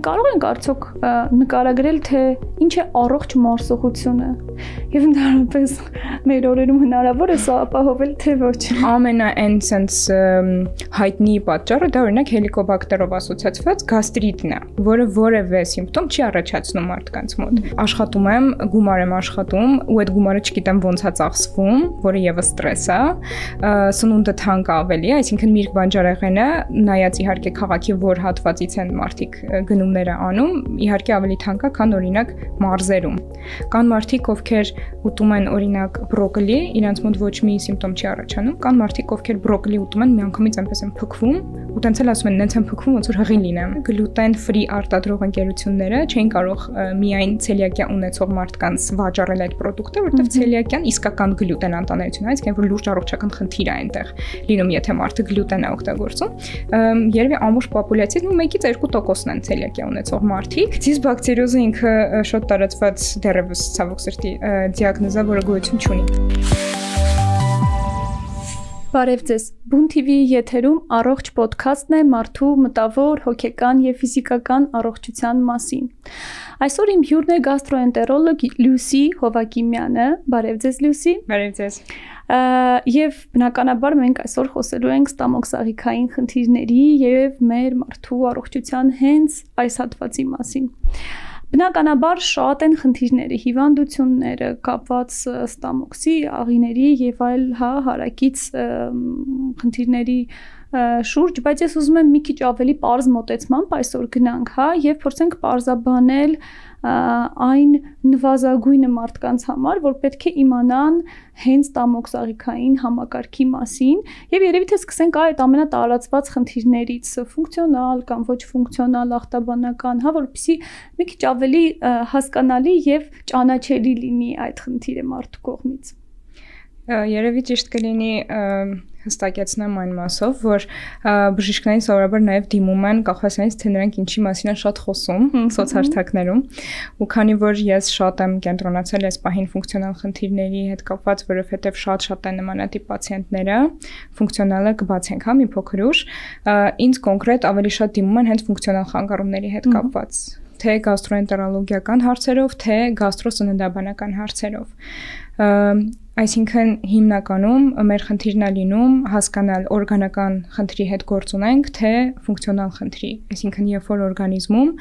կարող ենք արդյոք նկարագրել, թե ինչ է առողջ մարսողությունը եւ ընդհանրապես մեր օրերում հնարավոր է սա ապահովել, թե ոչ։ Ամենայն sense հայտնի պատճառը դա օրինակ հելիկոբակտերով ասոցիացված գաստրիտն է, որը որևէ սիմպտոմ չի առաջացնում մարդկանց մոտ։ Աշխատում եմ, գումար եմ աշխատում, ու այդ գումարը չգիտեմ ոնց է ծախսվում, որը եւս ստրես է, սնունդը թանկ ավելի, այսինքն միրգ բանջարեղենը, նայած իհարկե քաղաքի որ հատվածից են մարդիկ գնումները անում, իհարկե ավելի թանկ է, քան օրինակ մարզերում։ Կան մարդիկ, ովքեր ուտում են օրինակ բրոկոլի, իրենց մոտ ոչ մի սիմպտոմ չի առաջանում, կան մարդիկ, ովքեր բրոկոլի ուտում են, միանգամից այնպես են փքվում, ու տենց էլ ասում են, նենց են փքվում, ոնց որ հղի լինեմ։ Գլուտեն ֆրի արտադրող ընկերությունները չէին կարող միայն ցելիակիա ունեցող մարդկանց վաճառել այդ պրոդուկտը, որովհետև ցելիակիան իսկական գլուտեն անտանելություն է, այսինքն որ լուրջ առողջական խնդիր է այնտեղ լինում, եթե մարդը գլուտեն է օգտագործում։ Երևի ամբողջ պոպուլյացիայի 1-2%-ն են ցելիակիա ունեցող մարդիկ։ Դիսբակտերիոզը ինքը շատ տարածված դեռևս ցավոք սրտի դիագնոզ է, որը գոյություն չունի։ Բարև ձեզ։ Բուն TV-ի եթերում առողջ ոդքասթն է մարդու մտավոր, հոգեկան եւ ֆիզիկական առողջության մասին։ Այսօր իմ հյուրն է գաստրոենտերոլոգ Լյուսի Հովակիմյանը։ Բարև ձեզ, Լյուսի։ Բարև ձեզ։ Եվ բնականաբար մենք այսօր խոսելու ենք ստամոքսաղիքային խնդիրների եւ մեր մարդու առողջության հենց այս հատվածի մասին։ Բնականաբար շատ են խնդիրները, հիվանդությունները կապված ստամոքսի, աղիների եւ այլ հարակից խնդիրների շուրջ, բայց ես ուզում եմ մի քիչ ավելի պարզ մոտեցմամբ այսօր գնանք, եւ փորձենք պարզաբանել այն նվազագույնը մարդկանց համար, որ պետք է իմանան հենց ստամոքսաղիքային համակարգի մասին, եւ երևի թե սկսենք այդ ամենատարածված խնդիրներից՝ ֆունկցիոնալ կամ ոչ ֆունկցիոնալ ախտաբանական, որպեսզի մի քիչ ավելի հասկանալի եւ ճանաչելի լինի այդ խնդիրը մարդու կողմից։ Երևի ճիշտ կլինի հստակեցնեմ այն մասով, որ բժիշկներին սովորաբար նաև դիմում են կախված նրանից, թե նրանք ինչի մասին են շատ խոսում սոցհարթակներում, ու քանի որ ես շատ եմ կենտրոնացել այս պահին ֆունկցիոնալ խնդիրների հետ կապված, որովհետև շատ են նմանատիպ պացիենտները, ֆունկցիոնալը կբացենք, մի փոքր ուշ, ինձ կոնկրետ ավելի շատ դիմում են հենց ֆունկցիոնալ խանգարումների հետ կապված, թե գաստրոենտերոլոգիական հարցերով, թե գաստրոսննդաբանական հարցերով։ Այսինքն հիմնականում մեր խնդիրն է լինում հասկանալ օրգանական խնդրի հետ գործ ունենք, թե ֆունկցիոնալ խնդրի, այսինքն երբ որ օրգանիզմում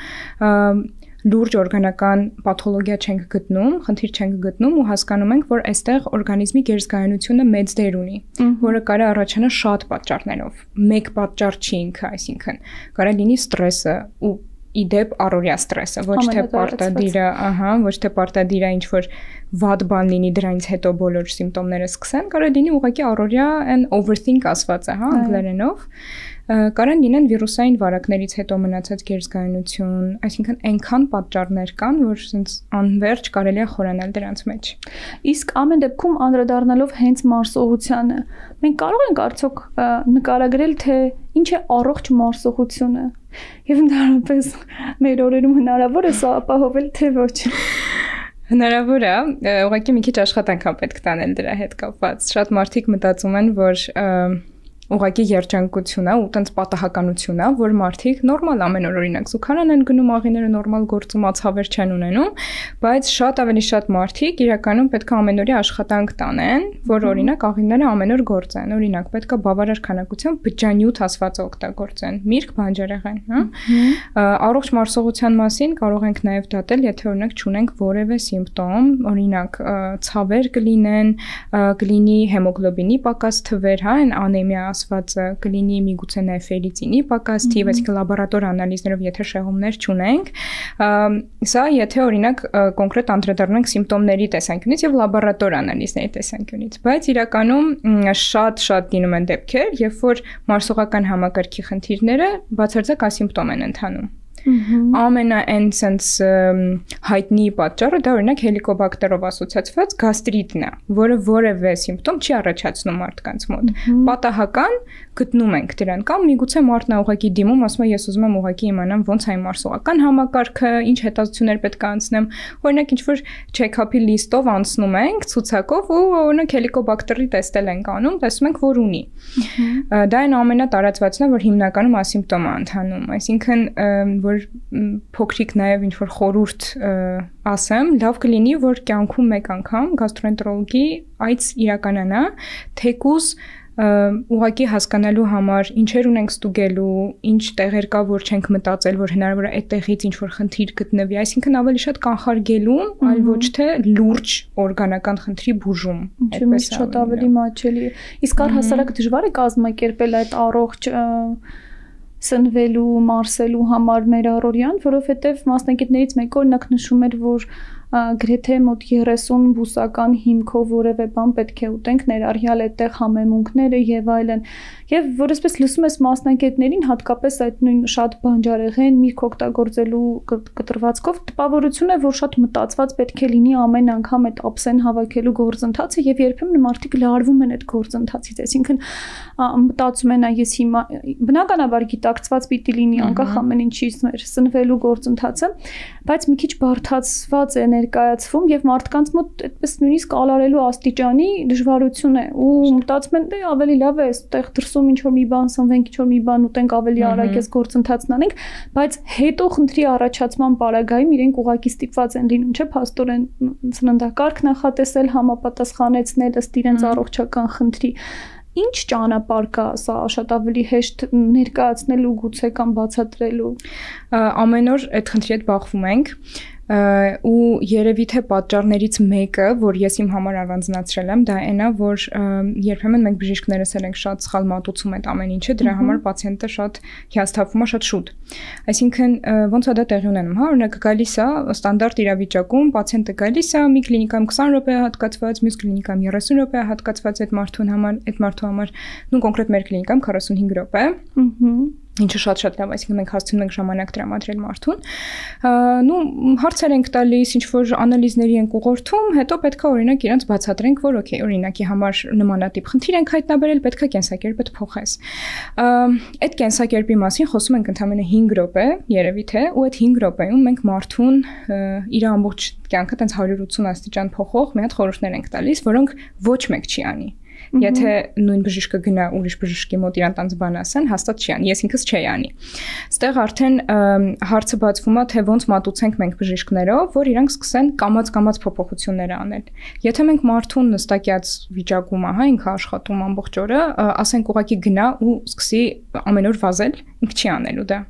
լուրջ օրգանական պաթոլոգիա չենք գտնում, խնդիր չենք գտնում ու հասկանում ենք, որ այստեղ օրգանիզմի գերզգայունությունը մեծ դեր ունի, որը կարող է առաջանալ շատ պատճառներով։ Մեկ պատճառ չի ինքը, այսինքն կարող է լինի ստրեսը ու իդեպ առօրյա ստրեսը, ոչ թե պարտադիրը, ոչ թե պարտադիրը ինչ որ վատ բան լինի դրանից հետո բոլոր սիմպտոմները սկսեն, կարող է լինի ուղղակի առօրյա and overthink ասված է, անգլերենով, կարող լինեն վիրուսային վարակներից հետո մնացած գերզգայունություն, այսինքն այնքան պատճառներ կան, որ ասենց անverջ կարելի է խորանալ դրանց մեջ։ Իսկ ամեն դեպքում անդրադառնալով հենց մարսողությանը, մենք կարող ենք արդյոք նկարագրել, թե ինչ է առողջ մարսողությունը եւ ընդհանրապես մեր օրերում հնարավոր է սա ապահովել, թե ոչ։ Հնարավոր է, ուղղակի մի քիչ աշխատանք պետք է տանել դրա հետ կապված։ Շատ մարդիկ մտածում են, որ ուղղակի երջանկություն է ու տենց պատահականություն է, որ մարդիկ նորմալ ամեն օր օրինակ զուգարան են գնում, աղիները նորմալ գործում, ացավեր չեն ունենում, բայց շատ ավելի շատ մարդիկ իրականում պետք է ամենօրյա աշխատանք տանեն, որ օրինակ աղիները ամեն օր գործեն, օրինակ պետք է բավարար քանակությամբ բջջանյութ ասվածը օգտագործեն, միրգ, բանջարեղեն, Առողջ մարսողության մասին կարող ենք նաև դատել, եթե օրինակ չունենք որևէ սիմպտոմ, օրինակ ցավեր կլինեն, կլինի հեմոգլոբինի պակաս թվեր, այն անեմիա ասվածը կլինի միգուցե նաև ֆերրիտինի պակաս թիվ, այսինքն լաբորատոր անալիզներով եթե շեղումներ չունենք, սա եթե օրինակ կոնկրետ անդրադառնանք սիմպտոմների տեսանկյունից եւ լաբորատոր անալիզների տեսանկյունից, բայց իրականում շատ լինում են դեպքեր, երբ որ մարսողական համակարգի խնդիրները բացարձակ ասիմպտոմ են ընթանում։ Ամենայն sense հայտնի պատճառը դա օրինակ հելիկոբակտերով ասոցիացված գաստրիտն է, որը որևէ սիմպտոմ չի առաջացնում մարդկանց մոտ։ Պատահական գտնում ենք դրան կամ միգուցե մարդն է ուղղակի դիմում, ասում է ես ուզում եմ ուղղակի իմանամ ոնց է մարսողական համակարգը, ինչ հետազոտություններ պետք է անցնեմ, օրինակ ինչ որ check-up-ի լիստով անցնում ենք ցուցակով ու օրինակ հելիկոբակտերի տեստել ենք անում, տեսնում ենք որ ունի։ Դա այն ամենատարածվածն է, որ հիմնականում ասիմպտոմ է ընթանում, այսինքն որ որ փոքրիկ նաև ինչ-որ խորհուրդ ասեմ, լավ կլինի, որ կյանքում մեկ անգամ գաստրոենտերոլոգի այց իրականանա, թեկուզ ուղղակի հասկանալու համար ինչեր ունենք ստուգելու, ինչ տեղեր կա, որ չենք մտածել, որ հնարավոր է այդ տեղից ինչ-որ խնդիր գտնվի, այսինքն ավելի շատ կանխարգելում, այլ ոչ թե լուրջ օրգանական խնդրի բուժում, այդպես շատ ավելի մատչելի է։ Իսկ առհասարակ դժվար է կազմակերպել այդ առողջ սնվելու, մարսելու համար մեր առօրյան, որովհետև մասնագետներից մեկը օրինակ նշում էր, որ գրեթե մոտ 30 բուսական հիմքով որևէ բան պետք է ուտենք, ներառյալ այդտեղ համեմունքները եւ այլն։ Եվ որ այսպես լսում ես մասնագետներին, հատկապես այդ նույն շատ բանջարեղեն միրգ օգտագործելու կտրվածքով, տպավորություն է, որ շատ մտածված պետք է լինի ամեն անգամ այդ ափսեն հավաքելու գործընթացը եւ երբեմն մարդիկ լարվում են այդ գործընթացից, այսինքն մտածում են այս հիմա բնականաբար գիտակցված պիտի լինի անկախ ամեն ինչից մեր սնվելու գործընթացը, բայց մի քիչ բարդացված է ներկայացվում եւ մարդկանց մոտ այդպես նույնիսկ ալարելու աստիճանի դժվարություն է ու մտածում են դե ավելի լավ է այստեղ դրսում ինչ որ մի բան սնվենք, ինչ որ մի բան ուտենք, ավելի արագ էս գործընթացն անենք, բայց հետո խնդրի առաջացման պարագայում իրենք ուղակի ստիպված են լինում, չէ՞, փաստորեն սննդակարգ նախատեսել, համապատասխանեցնել ըստ իրենց առողջական խնդրի։ Ինչ ճանապարհ կա սա շատ ավելի հեշտ ներկայացնելու գուցե կամ բացատրելու։ Ամեն օր այդ խնդրի հետ բախվում ենք ու երևի թե պատճառներից մեկը, որ ես իմ համար առանձնացրել եմ, դա այն է, որ երբեմն մենք բժիշկներս ենք շատ սխալ մատուցում այդ ամեն ինչը, դրա համար պացիենտը շատ հիասթափվում է շատ շուտ։ Այսինքն ոնց է դա տեղի ունենում, հա, օրինակ գալիս է ստանդարտ իրավիճակում, պացիենտը գալիս է, մի կլինիկայում 20 րոպե է հատկացված, մյուս կլինիկայում 30 րոպե է հատկացված այդ մարդու համար, նույն կոնկրետ մեր կլինիկայում 45 րոպե։ Ինչը շատ լավ, այսինքն մենք հասցնում ենք ժամանակ տրամադրել մարդուն։ Հարցեր ենք տալիս, ինչ որ անալիզների ենք ուղղորդում, հետո պետքա օրինակ իրենց բացատրենք, որ օքեյ, օրինակի համար նմանատիպ խնդիր ենք հայտնաբերել, պետքա կենսակերպդ փոխես։ Այդ կենսակերպի մասին խոսում ենք ընդամենը 5 րոպե, երևի թե, ու այդ 5 րոպեում մենք մարդուն իր ամբողջ կյանքը տենց 180 աստիճան փոխող մի հատ խորհուրդներ ենք տալիս, որոնք ոչ մեկ չի անի։ Եթե նույն բժիշկը գնա ուրիշ բժշկի մոտ իրան տանց բան ասեն, հաստատ չի անի, ես ինքս չի անի։ Ստեղ արդեն հարցը բացվում է, թե ոնց մատուցենք մենք բժիշկներով, որ իրանք սկսեն կամաց փոփոխություններ անել։ Եթե մենք մարդուն նստակյաց վիճակում, ահա, ինքը աշխատում ամբողջ օրը, ասենք ուղակի գնա ու սկսի ամեն օր վազել, ինքը չի անելու դա։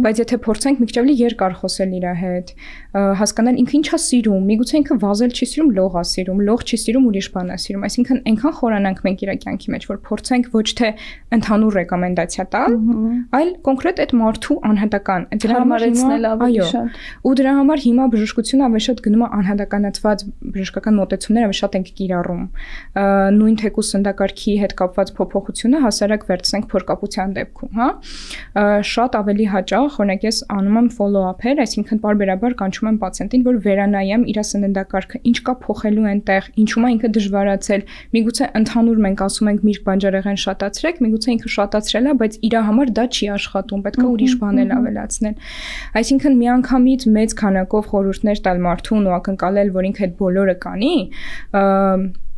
Բայց եթե փորձենք մի քիչ ավելի երկար խոսել իր հետ, հասկանալ ինքը ինչ է սիրում, միգուցե ինքը վազել չի սիրում, լող է սիրում, լող չի սիրում, ուրիշ բան է սիրում, այսինքն այնքան խորանանք մենք իր կյանքի մեջ, որ փորձենք ոչ թե ընդհանուր ռեկոմենդացիա տալ, այլ կոնկրետ այդ մարդու անհատական, դրա համար ավելի շատ։ Ու դրա համար հիմա բժշկությունը ավելի շատ գնում է անհատականացված բժշկական մոտեցումներ ավելի շատ ենք կիրառում։ Նույն թեկուզ սննդակարգի հետ կապված փոփոխությունը հասարակ վերցնենք փորկապության դեպքում, հա։ Շատ ավելի հաճախ, օրինակ ես անում եմ follow-up-եր, այսինքն պարբերաբար կանչում եմ պացիենտին, որ վերանայեմ իր սննդակարգը, ինչ կա փոխելու այնտեղ, ինչու է ինքը դժվարացել, միգուցե ընդհանուր մենք ասում ենք միրգ բանջարեղեն շատացրեք, միգուցե ինքը շատացրել է, բայց իր համար դա չի աշխատում, պետք է ուրիշ բաներ ավելացնել։ Այսինքն միանգամից մեծ քանակով խորհուրդներ տալ մարդուն ու ակնկալել, որ ինքը այդ բոլորը կանի,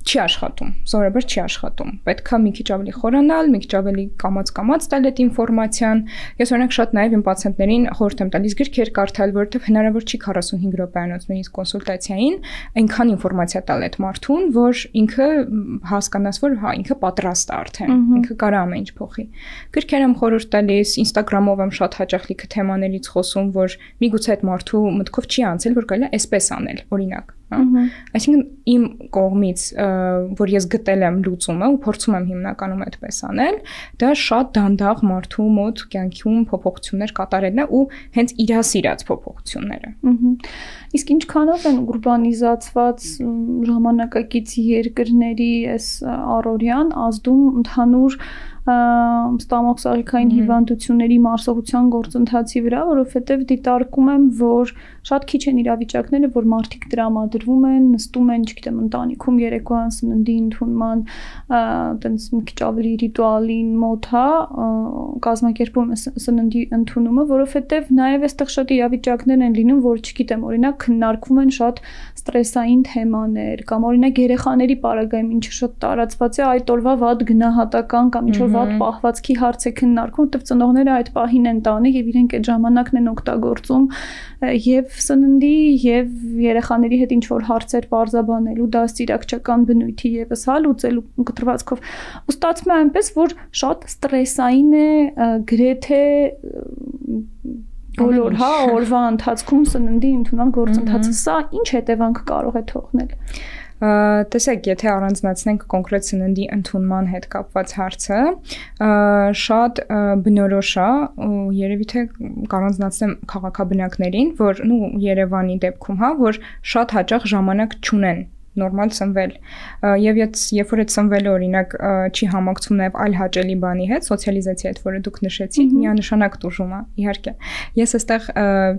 չի աշխատում, սովորաբար չի աշխատում։ Պետքա մի քիչ ավելի խորանալ, մի քիչ ավելի կամաց տալ այդ ինֆորմացիան։ Ես օրինակ շատ նաև իմ պացիենտներին խորհուրդ եմ տալիս գրքեր կարդալ, որովհետև հնարավոր չի 45 րոպեանոց նույնիսկ կոնսուլտացիային այնքան ինֆորմացիա տալ այդ մարդուն, որ ինքը հասկանաս, որ հա ինքը պատրաստ է արդեն, ինքը կարա ամեն ինչ փոխի։ Գրքեր եմ խորհուրդ տալիս, Instagram-ով եմ շատ հաճախ լիքը թեմաներից խոսում, որ միգուցե այդ մարդու մտքով չի անցել, որ կարելի է այսպես անել, օրինակ։ Այսինքն իմ կողմից, որ ես գտել եմ լուծումը ու փորձում եմ հիմնականում այդպես անել, դա շատ դանդաղ մարդու մոտ կյանքում փոփոխություններ կատարելն է ու հենց իր սիրած փոփոխությունները։ Իսկ ինչքանով են ուրբանիզացված ժամանակակից երկրների այս առօրյան ազդում ընդհանուր ստամոքսաղիքային հիվանդությունների մարսողության գործընթացի վրա, որովհետև դիտարկում եմ, որ շատ քիչ են իրավիճակները, որ մարդիկ տրամադրվում են, նստում են, չգիտեմ, ընտանիքում երեկոյան սննդի ընդունման, այտենց մի քիչ ավելի ռիտուալին մոտ, հա, կազմակերպում է սննդի ընդունումը, որովհետև նաև այստեղ շատ իրավիճակներ են լինում, որ չգիտեմ, օրինակ քննարկվում են շատ ստրեսային թեմաներ, կամ օրինակ երեխաների պարագայում ինչը շատ տարածված է, այդ օրվա վատ գնահատական կամ ինչ որ վատ պահվածքի հարց է քննարկվում, որտեղ ծնողները այդ պահին են տանի եւ իրենք այդ ժամանակն են օգտագործում եւ սննդի եւ երեխաների հետ ինչ որ հարցեր բարձաբանելու, դաստիարակչական բնույթի եւս լուծելու կտրվածքով։ Ու ստացվում է այնպես, որ շատ ստրեսային է գրեթե բոլոր օրվա ընթացքում սննդի ընդունման գործընթացը։ Սա ինչ հետևանք կարող է թողնել։ Տեսեք, եթե առանձնացնենք կոնկրետ սննդի ընդունման հետ կապված հարցը, շատ բնորոշ է, երևի թե կառանձնացնեմ քաղաքաբնակներին, որ Երևանի դեպքում, որ շատ հաճախ ժամանակ չունեն նորմալ սնվել եւ երբ որ այդ սնվելը օրինակ չի համակցվում նաեւ այլ հաճելի բանի հետ, սոցիալիզացիայի հետ, որը դուք նշեցիք, միանշանակ տուժում է, իհարկե։ Ես այստեղ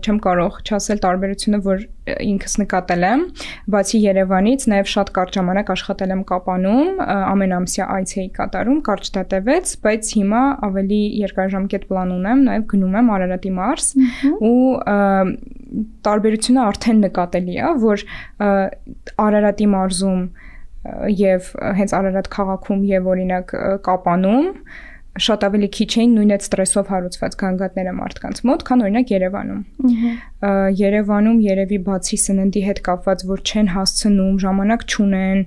չեմ կարող չասել տարբերությունը, որ ինքս նկատել եմ, բացի Երևանից նաեւ շատ կարճ ժամանակ աշխատել եմ Կապանում, ամենամսյա այց էի կատարում, կարճ դատևեց, բայց հիմա ավելի երկարաժամկետ պլան ունեմ, նաեւ գնում եմ Արարատի մարզ ու տարբերությունը արդեն նկատելի է, որ Արարատի մարզում եւ հենց Արարատ քաղաքում եւ օրինակ Կապանում շատ ավելի քիչ էին նույն այդ ստրեսով հարուցված գանգատները մարդկանց մոտ, քան օրինակ Երևանում։ Երևանում երևի բացի սննդի հետ կապված, որ չեն հասցնում, ժամանակ չունեն,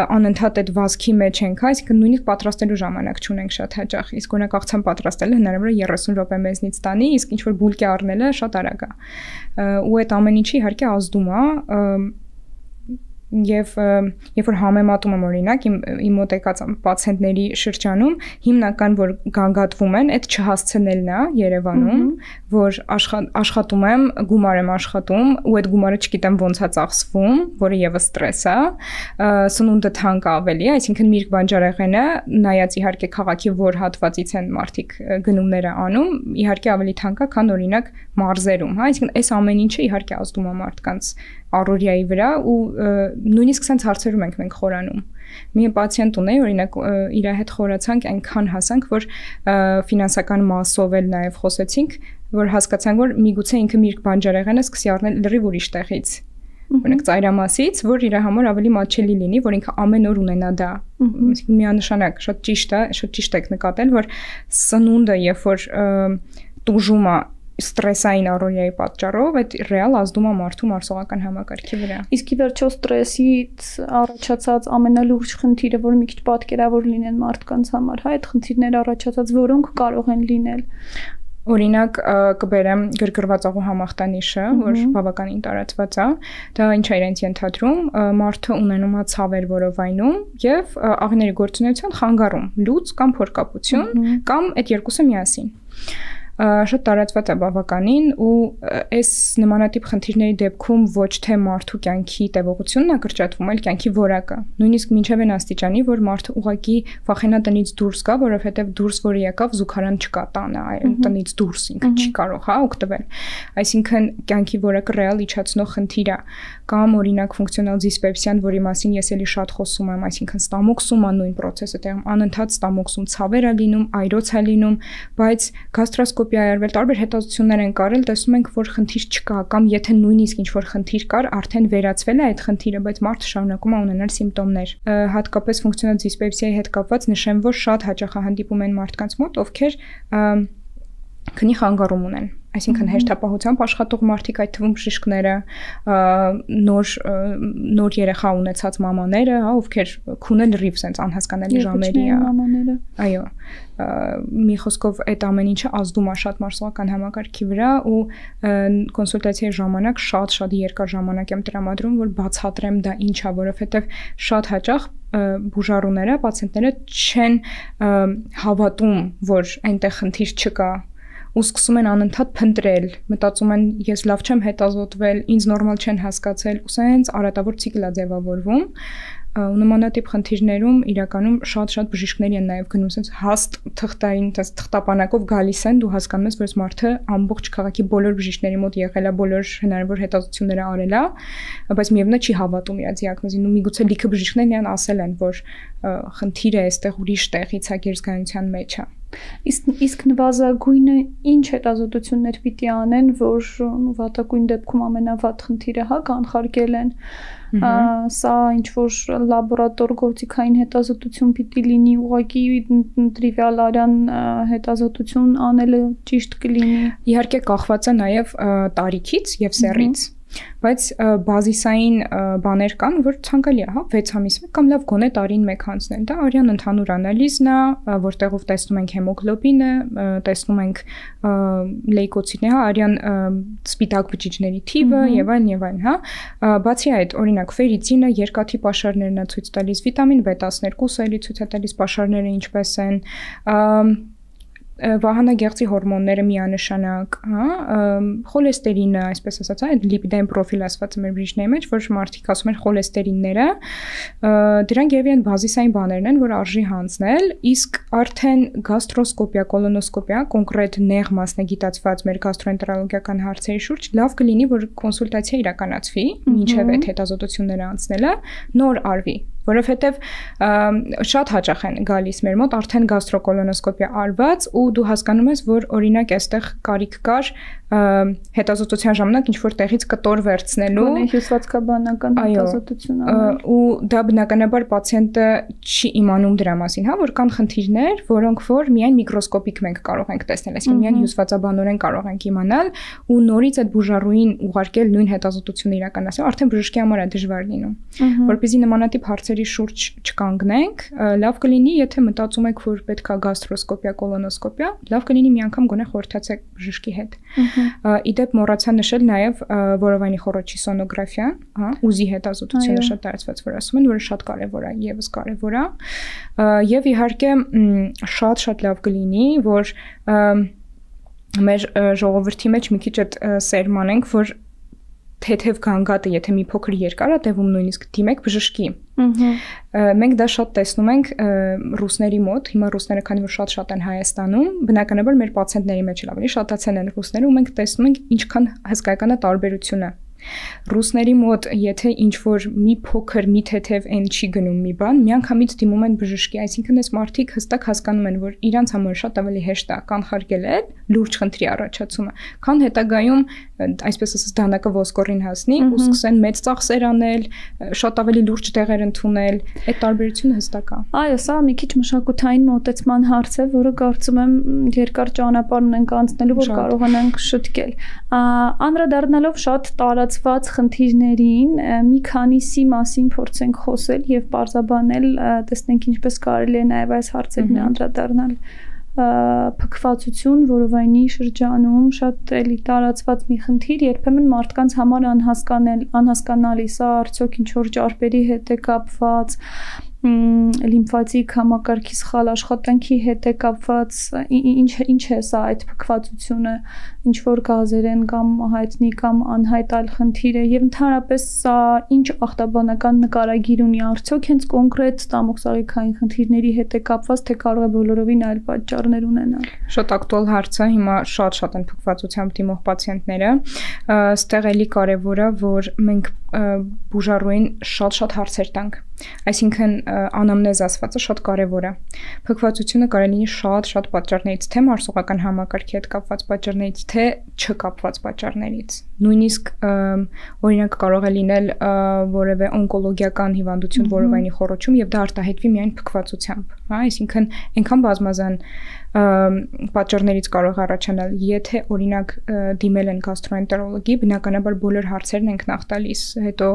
անընդհատ այդ վազքի մեջ ենք, այսինքն նույնիսկ պատրաստելու ժամանակ չունենք շատ հաճախ։ Իսկ օրինակ աղցան պատրաստելը հնարավոր է 30 րոպե մեզնից տանի, իսկ ինչ որ բուլկի առնելը շատ արագ է։ Ու այդ ամեն ինչի իհարկե ազդում է Եվ երբ որ համեմատում եմ օրինակ իմ մոտ եկած պացիենտների շրջանում հիմնական որ գանգատվում են այդ չհասցնելն է Երևանում որ աշխատում եմ գումար եմ աշխատում ու այդ գումարը չգիտեմ ոնց է ծախսվում որը եւս ստրես է սնունդը թանկ ավելի է այսինքն միրգ բանջարեղենը նայած իհարկե քաղաքի որ հատվածից են մարդիկ գնումները անում իհարկե ավելի թանկ է քան օրինակ մարզերում հա այսինքն այս ամեն ինչը իհարկե ազդում է մարդկանց առօրյայի վրա ու նույնիսկ sense հարցերում ենք մենք խորանում։ Մի պացիենտ ունեի, օրինակ իր հետ խորացանք, այնքան հասանք, որ ֆինանսական մասով էլ նաև խոսեցինք, որ հասկացանք, որ միգուցե ինքը միրգ բանջարեղենը սկսի առնել լրիվ ուրիշ տեղից։ Օրինակ ծայրամասից, որ իր համար ավելի մատչելի լինի, որ ինքը ամեն օր ունենա դա։ Այսինքն միանշանակ շատ ճիշտ եք նկատել, որ սնունդը, երբ որ տուժում է ստրեսային առօրյայի պատճառով այդ ռեալ ազդում է մարդու մարսողական համակարգի վրա։ Իսկ ի վերջո ստրեսից առաջացած ամենալուրջ խնդիրը, որ մի քիչ պատկերավոր լինեն մարդկանց համար, հա, այդ խնդիրները առաջացած որոնք կարող են լինել։ Օրինակ կբերեմ գրգռվածաղու համախտանիշը, որ բավականին տարածված է, դա ինչ է իրենց ենթադրում, մարդը ունենում է ցավեր որովայնում եւ աղիների գործունեության խանգարում, լուծ կամ փորկապություն կամ այդ երկուսը միասին։ Շատ տարածված է բավականին ու այս նմանատիպ խնդիրների դեպքում ոչ թե մարդու կյանքի տևողությունն է կրճատվում, այլ կյանքի որակը։ Նույնիսկ մինչև այն աստիճանի, որ մարդը ուղղակի վախենա տնից դուրս գա, որովհետև դուրս որը եկավ զուգարան չկա տանը, այլ տնից դուրս ինքը չի կարող, հա, օգտվել։ Այսինքն կյանքի որակը ռեալ իջացնող խնդիր է։ Կամ օրինակ ֆունկցիոնալ դիսպեպսիան, որի մասին ես էլի շատ խոսում եմ, այսինքն ստամոքսում է նույն process-ը, տեղում անընդհատ ստամոքսում ցավեր է լինում, այրոց է լինում, բայց գաստրոսկոպիա արվել, տարբեր հետազոտություններ են կարել, տեսնում ենք, որ խնդիր չկա, կամ եթե նույնիսկ ինչ-որ խնդիր կար, արդեն վերացվել է այդ խնդիրը, բայց մարդը շարունակում է ունենալ սիմպտոմներ։ Հատկապես ֆունկցիոնալ դիսպեպսիայի հետ կապված նշեմ, որ շատ հաճախ հանդիպում են մարդկանց մոտ, ովքեր քնի խանգարում ունեն։ Այսինքն հերթապահությամբ աշխատող մարդիկ, այդ թվում բժիշկները, նոր երեխա ունեցած մամաները, հա, ովքեր քունը լրիվ sense անհասկանալի ժամերի է։ Այո։ Մի խոսքով այդ ամեն ինչը ազդում է շատ մարսողական համակարգի վրա ու կոնսուլտացիայի ժամանակ շատ երկար ժամանակ եմ տրամադրում, որ բացատրեմ դա ինչ է, որովհետև շատ հաճախ բուժառուները, պացիենտները չեն հավատում, որ այնտեղ խնդիր չկա ու սկսում են անընդհատ փնտրել, մտածում են ես լավ չեմ հետազոտվել, ինձ նորմալ չեն հասկացել, ու սենց արատավոր ցիկլ է ձևավորվում։ Ու նմանատիպ խնդիրներում իրականում շատ բժիշկներ են նաև գնում, սենց հաստ թղթային, թղթապանակով գալիս են, դու հասկանում ես, որ այս մարդը ամբողջ քաղաքի բոլոր բժիշկների մոտ եղել է, բոլոր հնարավոր հետազոտությունները արել է, բայց միևնույն է չի հավատում իր դիագնոզին, ու միգուցե լիքը բժիշկներն իրան ասել են, որ խնդիրը այստեղ ուրիշ տեղից է, գերզգայունության մեջ է։ Իսկ նվազագույնը ինչ հետազոտություններ պիտի անեն, որ վատագույն դեպքում ամենավատ խնդիրը կանխարգել են։ Սա ինչ որ լաբորատոր գործիքային հետազոտություն պիտի լինի, ուղղակի տրիվիալ արյան հետազոտություն անելը ճիշտ կլինի։ Իհարկե կախված է նաև տարիքից եւ սեռից։ Բայց բազիսային բաներ կան, որ ցանկալի է, 6 ամիս մեկ կամ լավ գոնե տարին մեկ անցնել։ Դա արյան ընդհանուր անալիզն է, որտեղով տեսնում ենք հեմոգլոբինը, տեսնում ենք լեյկոցիտները, արյան սպիտակ բջիջների թիվը եւ այլն, Բացի այդ, օրինակ, ֆերիցինը երկաթի պաշարներն է ցույց տալիս, վիտամին B12-ը էլի ցույց է տալիս պաշարները ինչպես են, վահանագեղձի հորմոնները միանշանակ, խոլեստերինը, այսպես ասած, այդ լիպիդային պրոֆիլ ասված մեր բջիջների մեջ, որ մարդիկ ասում են խոլեստերինները, դրանք եւ այն բազիսային բաներն են, որ արժի հանձնել, իսկ արդեն գաստրոսկոպիա, կոլոնոսկոպիա, կոնկրետ նեղ մասնագիտացված մեր գաստրոենտերոլոգիական հարցերի շուրջ լավ կլինի, որ կոնսուլտացիա իրականացվի, մինչեւ այդ հետազոտությունները անցնելը, նոր արվի, որովհետեւ շատ հաճախ են գալիս մեր մոտ արդեն գաստրոկոլոնոսկոպիա արված ու դու հասկանում ես, որ օրինակ այստեղ կարիք կար հետազոտության ժամանակ ինչ որ տեղից կտոր վերցնելու, հյուսվածքաբանական հետազոտություն անել։ Ու դա բնականաբար պացիենտը չի իմանում դրա մասին, որ կան խնդիրներ, որոնք որ միայն միկրոսկոպիկ մենք կարող ենք տեսնել, այսինքն միայն հյուսվածաբանորեն կարող ենք իմանալ ու նորից այդ բուժառուին ուղարկել նույն հետազոտությունը իրականացնել, արդեն բժշկի համար է դժվար լինում, որպեսզի նմանատիպ հարցերի շուրջ չկանգնենք, լավ կլինի, եթե մտածում եք, որ պետք է գաստրոսկոպիա, կոլոնոսկոպիա, լավ կլինի մի անգամ գոնե խորհրդացեք բժշկի հետ։ Իդեպ մոռացա նշել նաև որովայնի խոռոչի սոնոգրաֆիան, ուզի հետազոտությունը շատ տարածված որ ասում են, որը շատ կարևոր է, եւս կարևոր է, եւ իհարկե շատ լավ կլինի, որ մեր ժողովրդի մեջ մի քիչ այդ սերմանենք, որ թեթև գանգատը, եթե մի փոքր երկար է տևում, նույնիսկ դիմեք բժշկի։ Մենք դա շատ տեսնում ենք ռուսների մոտ, հիմա ռուսները քանի որ շատ են Հայաստանում, բնականաբար մեր պացիենտների մեջ էլ ավելի շատացել են ռուսները ու մենք տեսնում ենք ինչքան հսկայական է տարբերությունը։ Ռուսների մոտ, եթե ինչ-որ մի փոքր, մի թեթև այն չի գնում մի բան, միանգամից դիմում են բժշկի, այսինքն այս մարդիկ հստակ հասկանում են, որ իրանց համար շատ ավելի հեշտ է կանխարգել այդ լուրջ խնդրի առաջացումը, քան հետագայում, այսպես ասած, դանակը ոսկորին հասնի ու սկսեն մեծ ծախսեր անել, շատ ավելի լուրջ տեղեր ընդունել, այդ տարբերությունը հստակ է։ Այո, սա մի քիչ մշակութային մոտեցման հարց է, որը կարծում եմ երկար ճանապարհ ունենք անցնելու, որ կարողանանք շտկել։ Անդրադառնալով շատ տարածված խնդիրներին, մի քանիսի մասին փորձենք խոսել եւ բարձաբանել, տեսնենք ինչպես կարելի է նաեւ այս հարցերին անդրադառնալ։ Փքվածություն որովայնի շրջանում շատ էլի տարածված մի խնդիր, երբեմն մարդկանց համար անհասկանալի, սա արդյոք ինչ որ ճարպերի հետ է կապված, լիմֆատիկ համակարգի սխալ աշխատանքի հետ է կապված, ինչ է սա այդ փքվածությունը, ինչ որ գազեր են կամ հայտնի կամ անհայտ այլ խնդիր է եւ ընդհանրապես սա ինչ ախտաբանական նկարագիր ունի, արդյոք հենց կոնկրետ ստամոքսաղիքային խնդիրների հետ է կապված, թե կարող է բոլորովին այլ պատճառներ ունենալ։ Շատ ակտուալ հարց է, հիմա շատ են փքվածությամբ դիմող պացիենտները, ստեղ էլի կարևոր է, որ մենք բուժառուին շատ հարցեր տանք, այսինքն անամնեզ ասվածը շատ կարևոր է։ Փքվածությունը կարելի է շատ պատճառներից, թե մարսողական համակարգի հետ կապված պատճառներից, թե չկապված պատճառներից։ Նույնիսկ օրինակ կարող է լինել որևէ օնկոլոգիական հիվանդություն, որովայնի խոռոչում եւ դա արտահայտվի միայն փքվածությամբ, այսինքն այնքան բազմազան պատճառներից կարող առաջանալ, եթե օրինակ դիմել են գաստրոենտերոլոգի, բնականաբար բոլոր հարցերն ենք նախ տալիս, հետո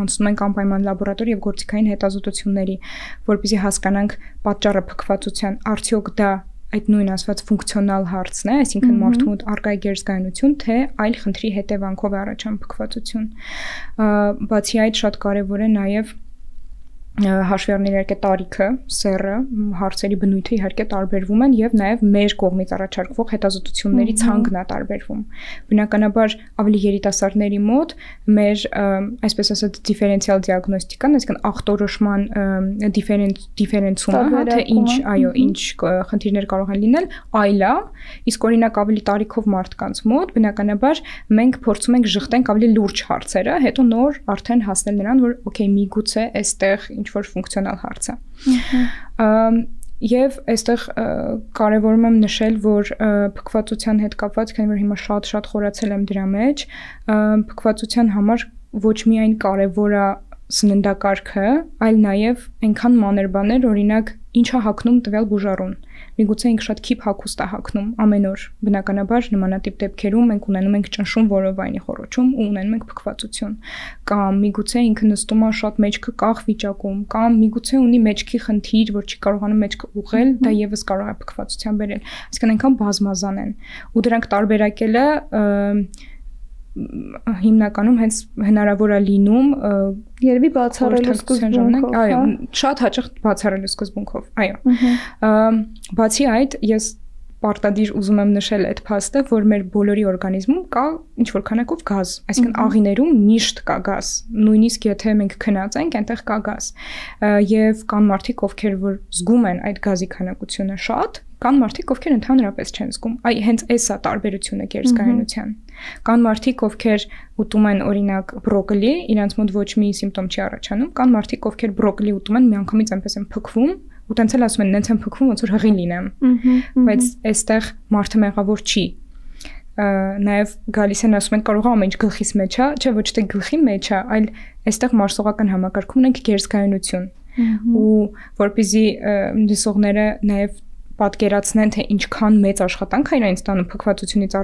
անցնում ենք անպայման լաբորատոր եւ գործիքային հետազոտությունների, որպեսզի հասկանանք պատճառը փքվածության, արդյոք դա այդ նույն ասված ֆունկցիոնալ հարցն է, այսինքն մարդու մոտ առկա է գերզգայունություն, թե այլ խնդրի հետևանքով է առաջանում փքվածություն։ Բացի այդ շատ կարեւոր է նաեւ հաշվի առնել իհարկե տարիքը, սեռը, հարցերի բնույթը իհարկե տարբերվում են եւ նաեւ մեր կողմից առաջարկվող հետազոտությունների ցանկն է տարբերվում։ Բնականաբար ավելի երիտասարդների մոտ մեր այսպես ասած դիֆերենցիալ դիագնոստիկան, այսինքն ախտորոշման դիֆերենցումը, թե ինչ խնդիրներ կարող են լինել, այլ է, իսկ օրինակ ավելի տարիքով մարդկանց մոտ բնականաբար մենք փորձում ենք շղթենք ավելի լուրջ հարցերը, հետո նոր արդեն հասնել նրան, որ օքեյ, միգուցե այստեղ ինչ որ ֆունկցիոնալ հարց է։ Եվ այստեղ կարևորում եմ նշել, որ փքվածության հետ կապված, քանի որ հիմա շատ խորացել եմ դրա մեջ, փքվածության համար ոչ միայն կարևոր է սննդակարգը, այլ նաև այնքան մանր բաներ, օրինակ, ինչա հագնում տվյալ բուժառուն։ Միգուցե ինքը շատ քիփ հագուստ է հագնում ամեն օր։ Բնականաբար նմանատիպ դեպքերում մենք ունենում ենք ճնշում որովայնի խորոչում ու ունենում ենք փքվածություն։ Կամ միգուցե ինքը նստում է շատ մեջքը կախ վիճակում, կամ միգուցե ունի մեջքի խնդիր, որ չի կարողանում մեջքը ուղղել, դա եւս կարող է փքվածության բերել։ Այսինքն այնքան բազմազան են։ Ու դրանք տարբերակելը հիմնականում հենց հնարավոր է լինում երևի բացառելու սկզբունքով, այո, շատ հաճախ բացառելու սկզբունքով, այո։ Բացի այդ, ես պարտադիր ուզում եմ նշել այդ փաստը, որ մեր բոլորի օրգանիզմում կա ինչ-որ քանակով գազ, այսինքն աղիներում միշտ կա գազ, նույնիսկ եթե մենք քնած ենք, այնտեղ կա գազ։ Եվ կան մարդիկ, ովքեր որ զգում են այդ գազի քանակությունը շատ, կան մարդիկ, ովքեր ընդհանրապես չեն զգում։ Այ հենց էսա տարբերությունը գերզգայունության։ Կան մարդիկ, ովքեր ուտում են օրինակ բրոկոլի, իրենց մոտ ոչ մի սիմպտոմ չի առաջանում, կան մարդիկ, ովքեր բրոկոլի ուտում են, միանգամից այնպես են փքվում, ու տենց էլ ասում են, նենց եմ փքվում, ոնց որ հղի լինեմ։ Բայց այստեղ մարդը մեղավոր չի։ Նաև գալիս են ասում են կարող է ամեն ինչ գլխիս մեջ է, չէ, ոչ թե գլխի մեջ է, այլ այստեղ մարսողական համակարգում ունենք գերզգայունություն։ Ու որպեսզի լսողները նաև պատկերացնեն, թե ինչքան մեծ աշխատանք է իրենց տանում փքվածությունից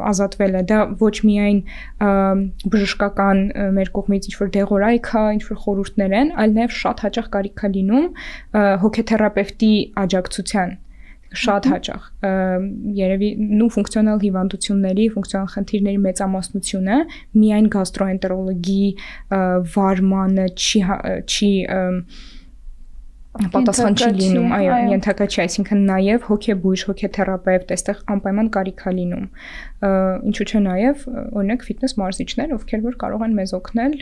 ազատվելը, դա ոչ միայն բժշկական մեր կողմից ինչ-որ դեղորայք է, ինչ-որ խորհուրդներ են, այլ նաև շատ հաճախ կարիք է լինում հոգեթերապևտի աջակցության, շատ հաճախ երևի նու ֆունկցիոնալ հիվանդությունների, ֆունկցիոնալ խնդիրների մեծամասնությունը միայն գաստրոենտերոլոգի վարմանը չի պատասխան չի լինում, այո, ենթակա չի, այսինքն նաև հոգեբույժ, հոգեթերապևտ, այստեղ անպայման կարիք է լինում։ Ինչու՞ չէ նաև օրինակ ֆիթնես մարզիչներ, ովքեր որ կարող են մեզ օգնել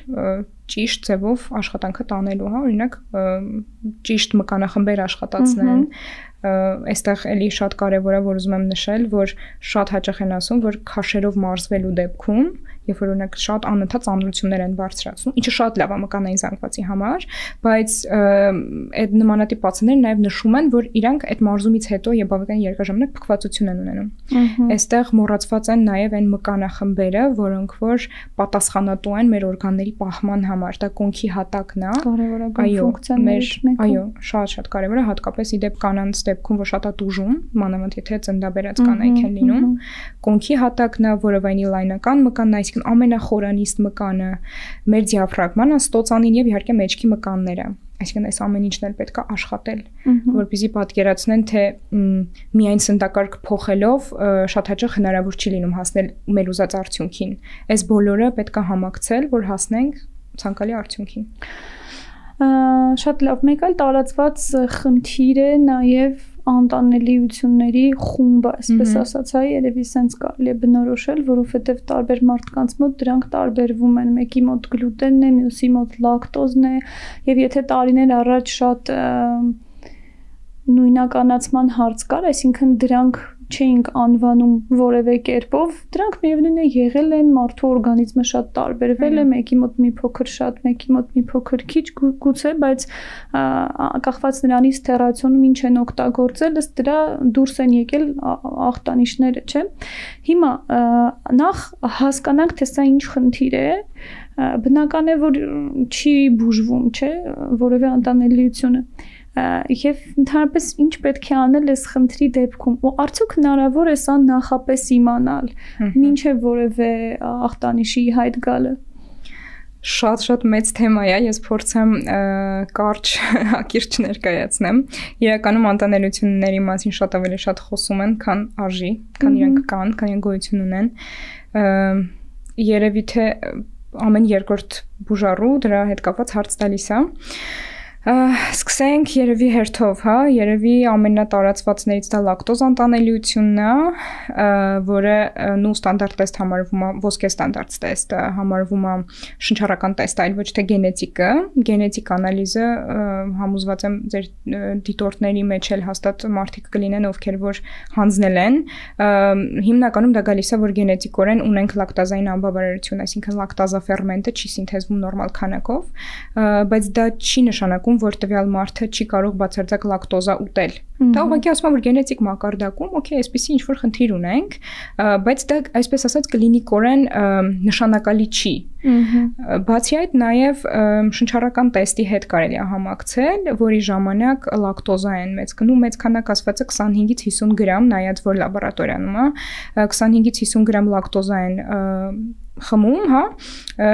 ճիշտ ձևով աշխատանքը տանելու, հա, օրինակ ճիշտ մկանախմբեր աշխատացնեն։ Այստեղ էլի շատ կարևոր է, որ ուզում եմ նշել, որ շատ հաճախ են ասում, որ քաշերով մարզվելու դեպքում, երբ որ օրինակ շատ անընդհատ ծանրություններ են բարձրացնում, ինչը շատ լավ է մկանային զանգվածի համար, բայց այդ նմանատիպ պացիենտները նաև նշում են, որ իրանք այդ մարզումից հետո եւ բավական երկարաժամանակ փքվածություն են ունենում։ Այստեղ մոռացված են նաև այն մկանախմբերը, որոնք որ պատասխանատու են մեր օրգանների պահման համար, դա կոնքի հատակն է։ Կարևորագույն ֆունկցիաներից մեկը։ Այո, շատ կարևոր է, հատկապես ի դեպ կանանց դեպքում, որ շատ է տուժում, մանավանդ եթե ծննդաբերած կանայք են լինում, կոնքի հատակն է, որովայնի լայնական մկանն, այսինքն ամենախորանիստ մկանը, մեր դիաֆրագման, ստոցանին եւ իհարկե մեջքի մկանները։ Այսինքն այս ամեն ինչն էլ պետք է աշխատել, որպեսզի պատկերացնեն, թե միայն սննդակարգ փոխելով շատ հաճախ հնարավոր չի լինում հասնել մեր ուզած արդյունքին։ Այս բոլորը պետք է համակցել, որ հասնենք ցանկալի արդյունքին։ Շատ լավ, մեկ այլ տարածված խնդիր է նաև անտանելիությունների խումբը, այսպես ասած, հա, երևի սենց կարելի է բնորոշել, որովհետև տարբեր մարդկանց մոտ դրանք տարբերվում են, մեկի մոտ գլուտենն է, մյուսի մոտ լակտոզն է, եւ եթե տարիներ առաջ շատ նույնականացման հարց կար, այսինքն դրանք չէինք անվանում որևէ կերպով, դրանք միևնույն է եղել են, մարդու օրգանիզմը շատ տարբերվել է, մեկի մոտ մի փոքր շատ, մեկի մոտ մի փոքր քիչ գուցե, բայց կախված նրանից թե ռացիոնում ինչ են օգտագործել, ըստ դրա դուրս են եկել ախտանիշները, չէ։ Հիմա նախ հասկանանք, թե սա ինչ խնդիր է, բնական է, որ չի բուժվում, չէ, որևէ անտանելիությունը։ Եվ ընդհանրապես ինչ պետք է անել այս խնդրի դեպքում ու արդյոք հնարավոր է սա նախապես իմանալ մինչև որևէ ախտանիշի հայտ գալը։ Շատ մեծ թեմա է, ես փորձեմ կարճ հակիրճ ներկայացնեմ։ Իրականում անտանելիությունների մասին շատ ավելի շատ խոսում են, քան արժի, քան իրենք կան, քան իրենք գոյություն ունեն։ Երևի թե ամեն երկրորդ բուժառու դրա հետ կապված հարց տալիս է։ Սկսենք երևի հերթով, հա, երևի ամենատարածվածներից դա լակտոզ անտանելիությունն է, որը նու ստանդարտ տեստ համարվում է, ոսկե ստանդարտ տեստ համարվում է շնչառական տեստ, այլ ոչ թե գենետիկը, գենետիկ անալիզը համոզված եմ ձեր դիտորդների մեջ էլ հաստատ մարդիկ կլինեն, ովքեր որ հանձնել են, հիմնականում դա գալիս է, որ գենետիկորեն ունենք լակտազային անբավարարություն, այսինքն լակտազա ֆերմենտը չի սինթեզվում նորմալ քանակով, բայց դա չի նշանակում, նշանակում, որ տվյալ մարդը չի կարող բացարձակ լակտոզա ուտել։ Դա ուղղակի ասում է, որ գենետիկ մակարդակում, օքեյ, այսպեսի ինչ-որ խնդիր ունենք, բայց դա այսպես ասած կլինիկորեն նշանակալի չի։ Բացի այդ, նաև շնչառական տեստի հետ կարելի է համակցել, որի ժամանակ լակտոզա են մեծ գնում, մեծ քանակ ասվածը 25-ից 50 գրամ, նայած որ լաբորատորիանում է, 25-ից 50 գրամ լակտոզա են խմում, հա,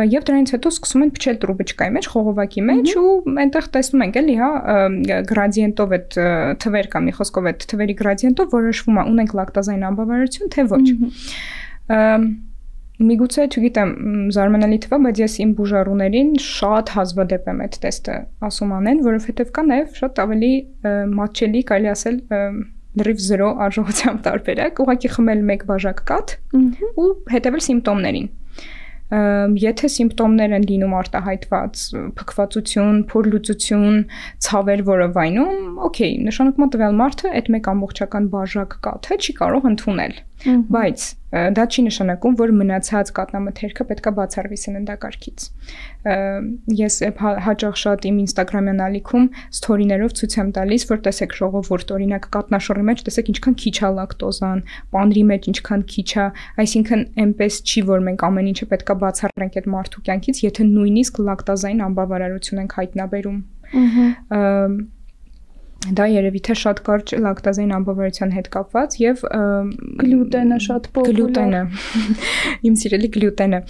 եւ դրանից հետո սկսում են փչել տրուբիչկայի մեջ, խողովակի մեջ ու այնտեղ տեսնում ենք էլի, հա, գրադիենտով այդ թվեր կամ մի խոսքով այդ թվերի գրադիենտով որոշվում է ունենք լակտոզային անբավարարություն, թե ոչ։ Միգուցե, չգիտեմ, զարմանալի թվա, բայց ես իմ բուժառուներին շատ հազվադեպ եմ այդ տեստը ասում անեն, որովհետեւ կա նաեւ շատ ավելի մատչելի, կարելի ասել, լրիվ 0 արժողությամբ տարբերակ, ուղղակի խմել 1 բաժակ կաթ ու հետևել սիմպտոմներին։ Եթե սիմպտոմներ են լինում արտահայտված, փքվածություն, փորլուծություն, ցավեր որովայնում, օքեյ, նշանակում է տվյալ մարդը այդ 1 ամբողջական բաժակ կաթը չի կարող ընդունել։ Բայց դա չի նշանակում, որ մնացած կաթնամթերքը պետք է բացառվի սննդակարգից։ Ես հաճախ շատ իմ Instagram-յան ալիքում սթորիներով ցույց եմ տալիս, որ տեսեք ժողովուրդ, օրինակ կաթնաշորի մեջ տեսեք ինչքան քիչ է լակտոզան, պանրի մեջ ինչքան քիչ է, այսինքն այնպես չի, որ մենք ամեն ինչը պետք է բացառենք այդ մարդու կյանքից, եթե նույնիսկ լակտոզային անբավարարություն ենք հայտնաբերում։ Դա երևի թե շատ կարճ լակտոզային անբավարարության հետ կապված եւ գլյուտենը շատ պոպուլար։ Գլյուտենը։ Իմ սիրելի գլյուտենը։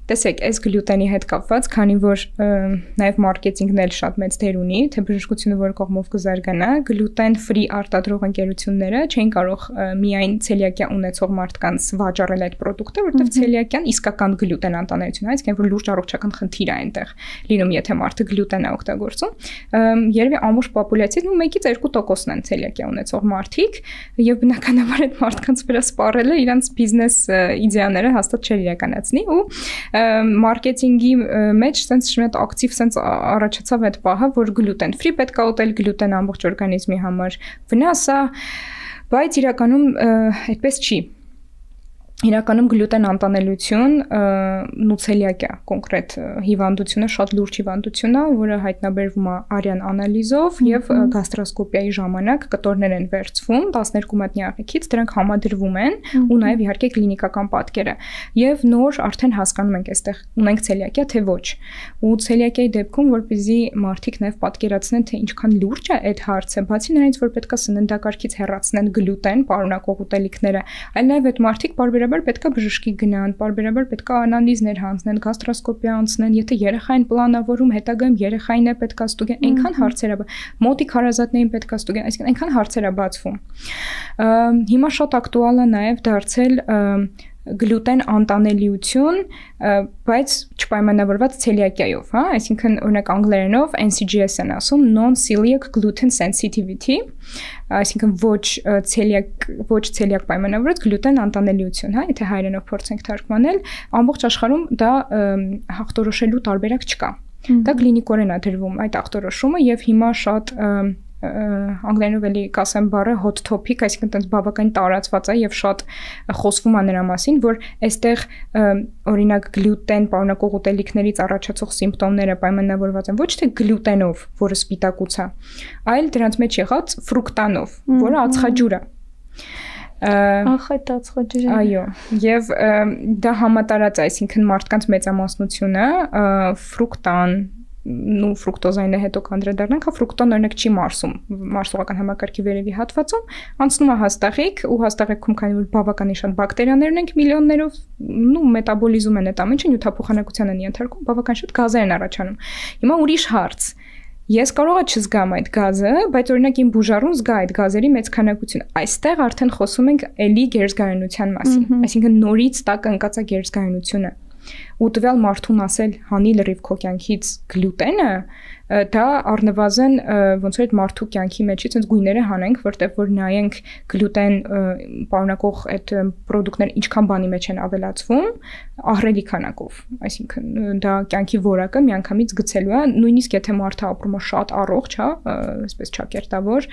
Տեսեք, այս գլյուտենի հետ կապված, քանի որ նաև մարքեթինգն էլ շատ մեծ դեր ունի, թե բժշկությունը որ կողմով կզարգանա, գլյուտեն ֆրի արտադրող ընկերությունները չեն կարող միայն ցելիակիա ունեցող մարդկանց վաճառել այդ ապրանքը, որովհետև ցելիակիան իսկական գլյուտեն անտանելություն է, այսինքն որ լուրջ առողջական խնդիր է այնտեղ լինում, եթե մարդը գլյուտեն է օգտագործում։ Երևի ամբողջ պոպուլյացիայից 1-ից 2%-ն են ցելիակիա ունեցող մարդիկ, եւ բնականաբար այդ մարդկանց վրա սպառելը իրանց բիզնես իդեաները հաստատ չէր իրականացնի ու մարքեթինգի մեջ sense շատ ակտիվ sense առաջացավ այդ պահը, որ գլյուտեն ֆրի պետք է ուտել, գլյուտեն ամբողջ օրգանիզմի համար վնաս է, բայց իրականում այդպես չի։ Իրականում գլյուտեն անտանելություն ու ցելիակիա կոնկրետ հիվանդությունը շատ լուրջ հիվանդություն է, որը հայտնաբերվում է արյան անալիզով եւ գաստրոսկոպիայի ժամանակ կտորներ են վերցվում 12 մատնի աղիքից, դրանք համադրվում են ու նաեւ իհարկե կլինիկական պատկերը եւ նոր արդեն հասկանում ենք այստեղ ունենք ցելիակիա թե ոչ։ Ու ցելիակիայի դեպքում որպեսզի մարդիկ նաեւ պատկերացնեն թե ինչքան լուրջ է այդ հարցը, բացի նրանից որ պետք է սննդակարգից հեռացնեն գլյուտեն պարունակող ուտելիքները, այլ նաեւ այդ մարդիկ բարբերաբար պետք է բժշկի գնան, բարբերաբար պետք է անալիզներ հանձնեն, գաստրոսկոպիա անցնեն, եթե երեխային պլանավորում հետագայում երեխային է պետք է ստուգեն, այնքան հարցեր է, մոտիկ հարազատներին պետք է ստուգեն, այսինքն այնքան հարցեր է բացվում։ Հիմա շատ ակտուալ է նաև դարձել գլյուտեն անտանելիություն, բայց չպայմանավորված ցելիակիայով, հա, այսինքն օրինակ անգլերենով NCGS են ասում non-celiac gluten sensitivity, այսինքն ոչ ցելիակ պայմանավորված գլյուտեն անտանելիություն, հա, եթե հայերենով փորձենք թարգմանել, ամբողջ աշխարհում դա հաղթորոշելու տարբերակ չկա։ Դա կլինիկորեն է դրվում այդ ախտորոշումը եւ հիմա շատ անգլերենով էլի կասեմ բառը hot topic, այսինքն այդպես բավականին տարածված է եւ շատ խոսվում է նրա մասին, որ այստեղ օրինակ գլյուտեն պարունակող ուտելիքներից առաջացող սիմպտոմները պայմանավորված են ոչ թե գլյուտենով, որը սպիտակուց է, այլ դրանց մեջ եղած ֆրուկտանով, որը ածխաջուր է։ Ախ, այդ ածխաջուրը։ Այո, եւ դա համատարած է, այսինքն մարդկանց մեծամասնությունը ֆրուկտան ու ֆրուկտոզային հետո կանդրադառնանք, ֆրուկտոն օրինակ չի մարսում, մարսողական համակարգի վերևի հատվածում, անցնում է հաստաղիկ ու հաստաղիքում քանի որ բավականին շատ բակտերիաներ ունենք միլիոններով, ու մետաբոլիզում են այդ ամենը, նյութափոխանակության են ենթարկում, բավական շատ գազեր են առաջանում։ Հիմա ուրիշ հարց։ Ես կարող եմ չզգամ այդ գազը, բայց օրինակ իմ բուժառուն զգա այդ գազերի մեծ քանակություն։ Այստեղ արդեն խոսում ենք էլի գերզգայունության մասին, այսինքն նորից տակ ընկած է գերզգայունությունը։ Ու տվյալ մարդուն ասել հանի լրիվ քո կյանքից գլյուտենը, դա առնվազն ոնց որ այդ մարդու կյանքի մեջից այնց գույները հանենք, որտեղ որ նայենք գլյուտեն պարունակող այդ ապրանքները ինչքան բանի մեջ են ավելացվում, ահռելի քանակով, այսինքն դա կյանքի որակը միանգամից գցելու է, նույնիսկ եթե մարդը ապրում է շատ առողջ, հա, այսպես ճակերտավոր,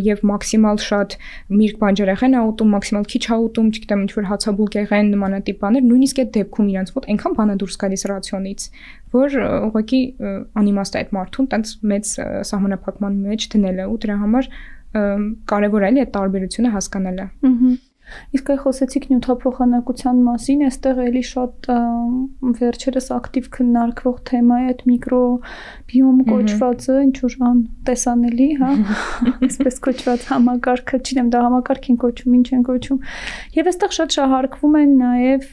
եւ մաքսիմալ շատ միրգ բանջարեղեն է ուտում, մաքսիմալ քիչ է ուտում, չգիտեմ, ինչ որ հացաբուլկեղեն նմանատիպ բաներ, նույնիսկ այդ դեպքում իրանց մոտ շատ այնքան բանը դուրս գալիս ռացիոնից, որ ուղղակի անիմաստ է այդ մարդուն տենց մեծ սահմանափակման մեջ դնելը ու դրա համար կարևոր է այդ տարբերությունը հասկանալը։ Իսկ այ խոսեցիք նյութափոխանակության մասին, այստեղ էլի շատ վերջերս ակտիվ քննարկվող թեմա է այդ միկրոբիոմ կոչվածը, ինչ որ անտեսանելի, հա, այսպես կոչված համակարգը, չգիտեմ, դա համակարգ են կոչում, ինչ են կոչում։ Եվ այստեղ շատ շահարկվում են նաև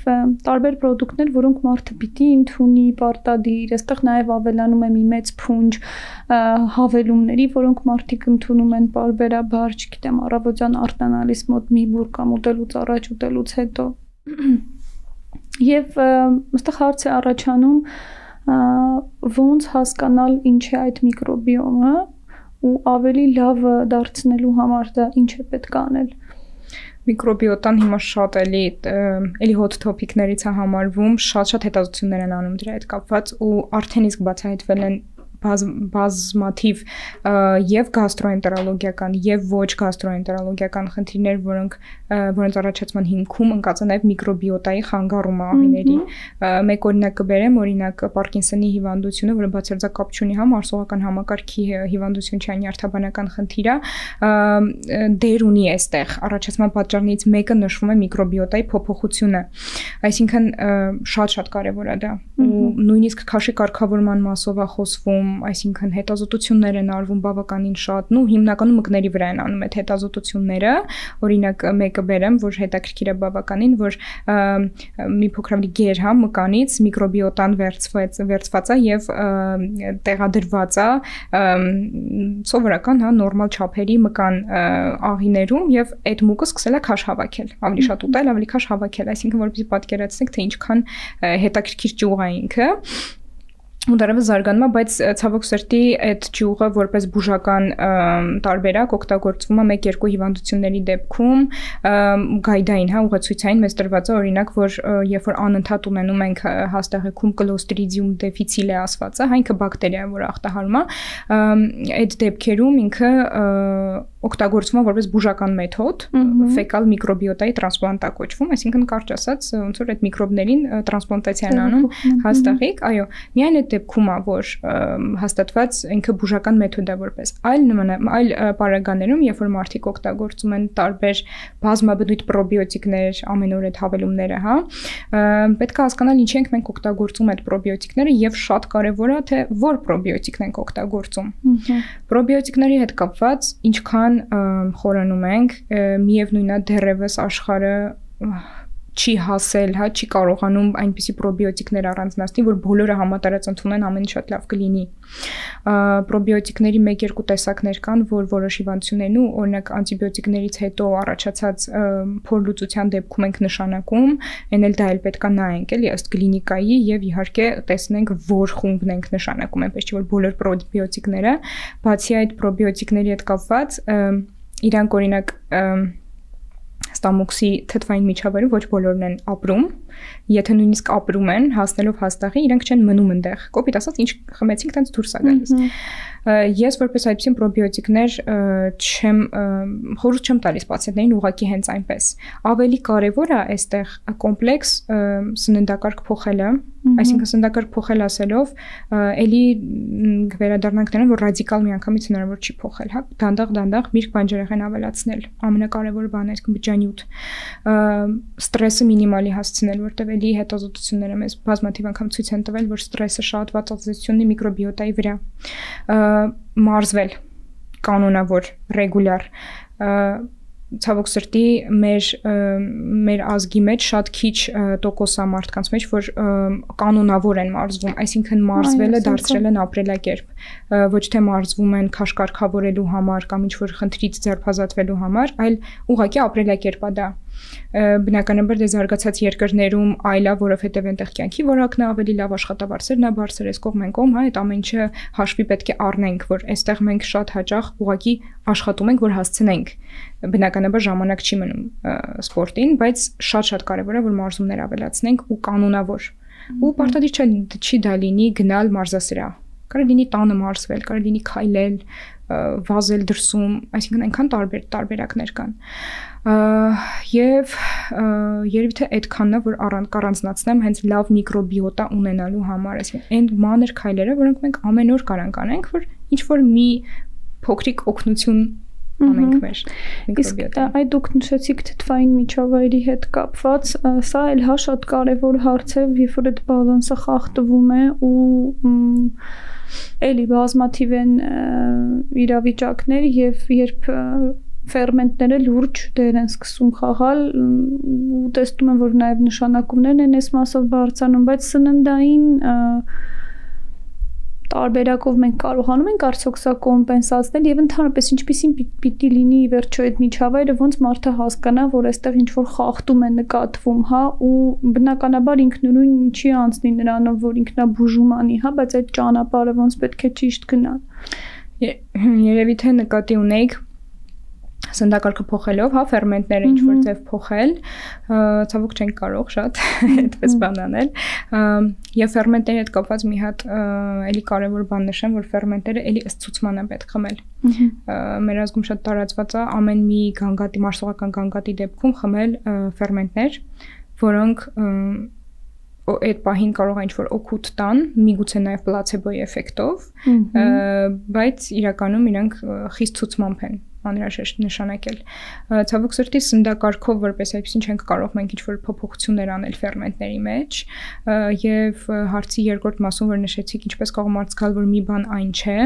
տարբեր պրոդուկտներ, որոնք մարդը պիտի ընդունի, պարտադիր, այստեղ նաև ավելանում է մի մեծ փունջ հավելումների, որոնք մարդիկ ընդունում են պարբերաբար, չգիտեմ, առավոտյան արտանալիս մոտ մի բուր կամ ուտելուց առաջ, ուտելուց հետո։ Եվ այստեղ հարց է առաջանում ոնց հասկանալ ինչ է այդ միկրոբիոմը ու ավելի լավ դարձնելու համար դա ինչ է պետք անել։ Միկրոբիոտան հիմա շատ էլի hot topic-ներից է համարվում, շատ հետազոտություններ են անում դրա հետ կապված ու արդեն իսկ բացահայտվել են բազմաթիվ եւ գաստրոենտերոլոգիական եւ ոչ գաստրոենտերոլոգիական խնդիրներ, որոնց առաջացման հիմքում ընկած է նաեւ միկրոբիոտայի խանգարումը աղիների։ Մեկ օրինակ կբերեմ, օրինակ Պարկինսոնի հիվանդությունը, որը բացարձակ կապ չունի մարսողական համակարգի հիվանդություն չէ, նյարդաբանական խնդիր է, դեր ունի այստեղ։ Առաջացման պատճառներից մեկը նշվում է միկրոբիոտայի փոփոխությունը։ Այսինքն շատ կարևոր է դա։ Ու նույնիսկ քաշի կարգավորման մասով է խոսվում, այսինքն հետազոտություններ են արվում բավականին շատ, հիմնականում մկների վրա են անում այդ հետազոտությունները, օրինակ մեկը բերեմ, որ հետաքրքիր է բավականին, որ մի փոքրավի գեր մկանից միկրոբիոտան վերցված է եւ տեղադրված է սովորական, նորմալ չափերի մկան աղիներում եւ այդ մուկը սկսել է քաշ հավաքել, ավելի շատ ուտել, ավելի քաշ հավաքել, այսինքն որպեսզի պատկերացնեք, թե ինչքան հետաքրքիր ճյուղ է ինքը։ Ու դեռևս զարգանում է, բայց ցավոք սրտի այդ ճյուղը որպես բուժական տարբերակ օգտագործվում է 1-2 հիվանդությունների դեպքում գայդային, ուղեցույցային մեզ տրված է օրինակ, որ երբ որ անընդհատ ունենում ենք հաստեղեքում Clostridium difficile ասվածը, ինքը բակտերիա է, որ ախտահարում է, այդ դեպքերում ինքը օգտագործվում է որպես բուժական մեթոդ, ֆեկալ միկրոբիոտայի տրանսպլանտա կոչվում, այսինքն կարճ ասած, ոնց որ այդ միկրոբներին տրանսպլանտացիա են անում հաստեղիկ, այո, միայն այդ դեպքում է, որ հաստատված ինքը բուժական մեթոդ է որպես։ Այլ պարագաներում, երբ որ մարդիկ օգտագործում են տարբեր բազմաբնույթ պրոբիոտիկներ, ամեն օր այդ հավելումները, պետք է հասկանալ ինչ ենք մենք օգտագործում այդ պրոբիոտիկները եւ շատ կարեւոր է թե որ պրոբիոտիկն ենք օգտագործում։ Պրոբիոտիկների հետ կապված ինչքան խորանում ենք, միևնույնն է դեռևս աշխարհը չի հասել, չի կարողանում այնպիսի պրոբիոտիկներ առանձնացնել, որ բոլորը համատարած ընդունեն ամեն շատ լավ կլինի։ Պրոբիոտիկների 1-2 տեսակներ կան, որ որոշ հիվանդություններն ու օրինակ անտիբիոտիկներից հետո առաջացած փորլուծության դեպքում ենք նշանակում, այն էլ դա էլ պետք է նայենք, էլի ըստ կլինիկայի եւ իհարկե տեսնենք որ խումբն ենք նշանակում, այնպես չէ որ բոլոր պրոբիոտիկները, բացի այդ պրոբիոտիկների հետ կապված իրանք օրինակ ստամոքսի թթվային միջավայրում ոչ բոլորն են ապրում, եթե նույնիսկ ապրում են, հասնելով հաստեղի, իրենք չեն մնում այնտեղ։ Կոպիտ ասած, ինչ խմեցինք, տենց դուրս է գալիս։ Ես որպես այդպիսին պրոբիոտիկներ խորհուրդ չեմ տալիս պացիենտներին ուղղակի հենց այնպես։ Ավելի կարևոր է այստեղ կոմպլեքս սննդակարգ փոխելը, այսինքն սննդակարգ փոխել ասելով, էլի վերադառնանք նրան, որ ռադիկալ միանգամից հնարավոր չի փոխել, դանդաղ միրգ բանջարեղեն ավելացնել, ամենակարևոր բանը, այսինքն բջջանյութ, ստրեսը մինիմալի հասցնել, որտեղ էլի հետազոտությունները մեզ բազմաթիվ անգամ ցույց են տվել, որ ստրեսը շատ վատ ազդեցություն ունի միկրոբիոտայի վրա, մարզվել կանոնավոր, ռեգուլյար, ցավոք սրտի մեր ազգի մեջ շատ քիչ տոկոս է մարդկանց մեջ, որ կանոնավոր են մարզվում, այսինքն մարզվելը դարձրել են ապրելակերպ, ոչ թե մարզվում են քաշկարգավորելու համար կամ ինչ-որ խնդրից ձերբազատվելու համար, այլ ուղղակի ապրելակերպ է դա։ Բնականաբար դե զարգացած երկրներում այլ է, որովհետև այնտեղ կյանքի որակն է ավելի լավ, աշխատավարձերն է բարձր, այս կողմ են կողմ, այդ ամեն ինչը հաշվի պետք է առնենք, որ այստեղ մենք շատ հաճախ ուղղակի աշխատում ենք, որ հասցնենք։ Բնականաբար ժամանակ չի մնում սպորտին, բայց շատ կարևոր է, որ մարզումներ ավելացնենք ու կանոնավոր։ Ու պարտադիր չի դա լինի գնալ մարզասրահ Կարող լինի տանը մարսվել, կարող լինի քայլել, վազել դրսում, այսինքն այնքան տարբերակներ կան։ Եվ երևի թե այդքանն է, որ առանձնացնեմ հենց լավ միկրոբիոտա ունենալու համար, այսինքն այն մանր քայլերը, որոնք մենք ամեն օր կարող անենք, որ ինչ որ մի փոքրիկ օգնություն անենք մեր միկրոբիոտային։ Այդ դուք նշեցիք թթվային միջավայրի հետ կապված, սա էլ հա շատ կարևոր հարց է, երբ որ այդ բալանսը խախտվում է ու էլի բազմաթիվ են իրավիճակներ եւ երբ ֆերմենտները լուրջ դեր են սկսում խաղալ ու տեսնում են, որ նաեւ նշանակումներն են այս մասով բարձրանում, բայց սննդային տարբերակով մենք կարողանում ենք արդյոք սա կոմպենսացնել եւ ընդհանրապես ինչպեսին պիտի լինի վերջո այդ միջավայրը, ոնց մարդը հասկանա, որ այստեղ ինչ որ խախտում է նկատվում, հա, ու բնականաբար ինքնուրույն չի անցնի նրանով, որ ինքնաբուժում անի, հա, բայց այդ ճանապարհը ոնց պետք է ճիշտ գնալ։ Երևի թե նկատի ունեիք սննդակարգը փոխելով, հա, ֆերմենտները ինչ որ ձև փոխել, ցավոք չենք կարող շատ այդպես բան անել։ Եվ ֆերմենտների հետ կապված մի հատ էլի կարևոր բան նշեմ, որ ֆերմենտները էլի ըստ ցուցման են պետք խմել։ Մեր ազգում շատ տարածված է ամեն մի գանգատի, մարսողական գանգատի դեպքում խմել ֆերմենտներ, որոնք այդ պահին կարող է ինչ-որ օգուտ տան, միգուցե նաև պլացեբոյի էֆեկտով, բայց իրականում իրանք խիստ ցուցմամբ են անհրաժեշտ նշանակել։ Ցավոք սրտի սննդակարգով որպես այդպեսին չենք կարող մենք ինչ-որ փոփոխություններ անել ֆերմենտների մեջ, եւ հարցի երկրորդ մասում որ նշեցիք ինչպես կարող մարդ զգալ, որ մի բան այն չէ,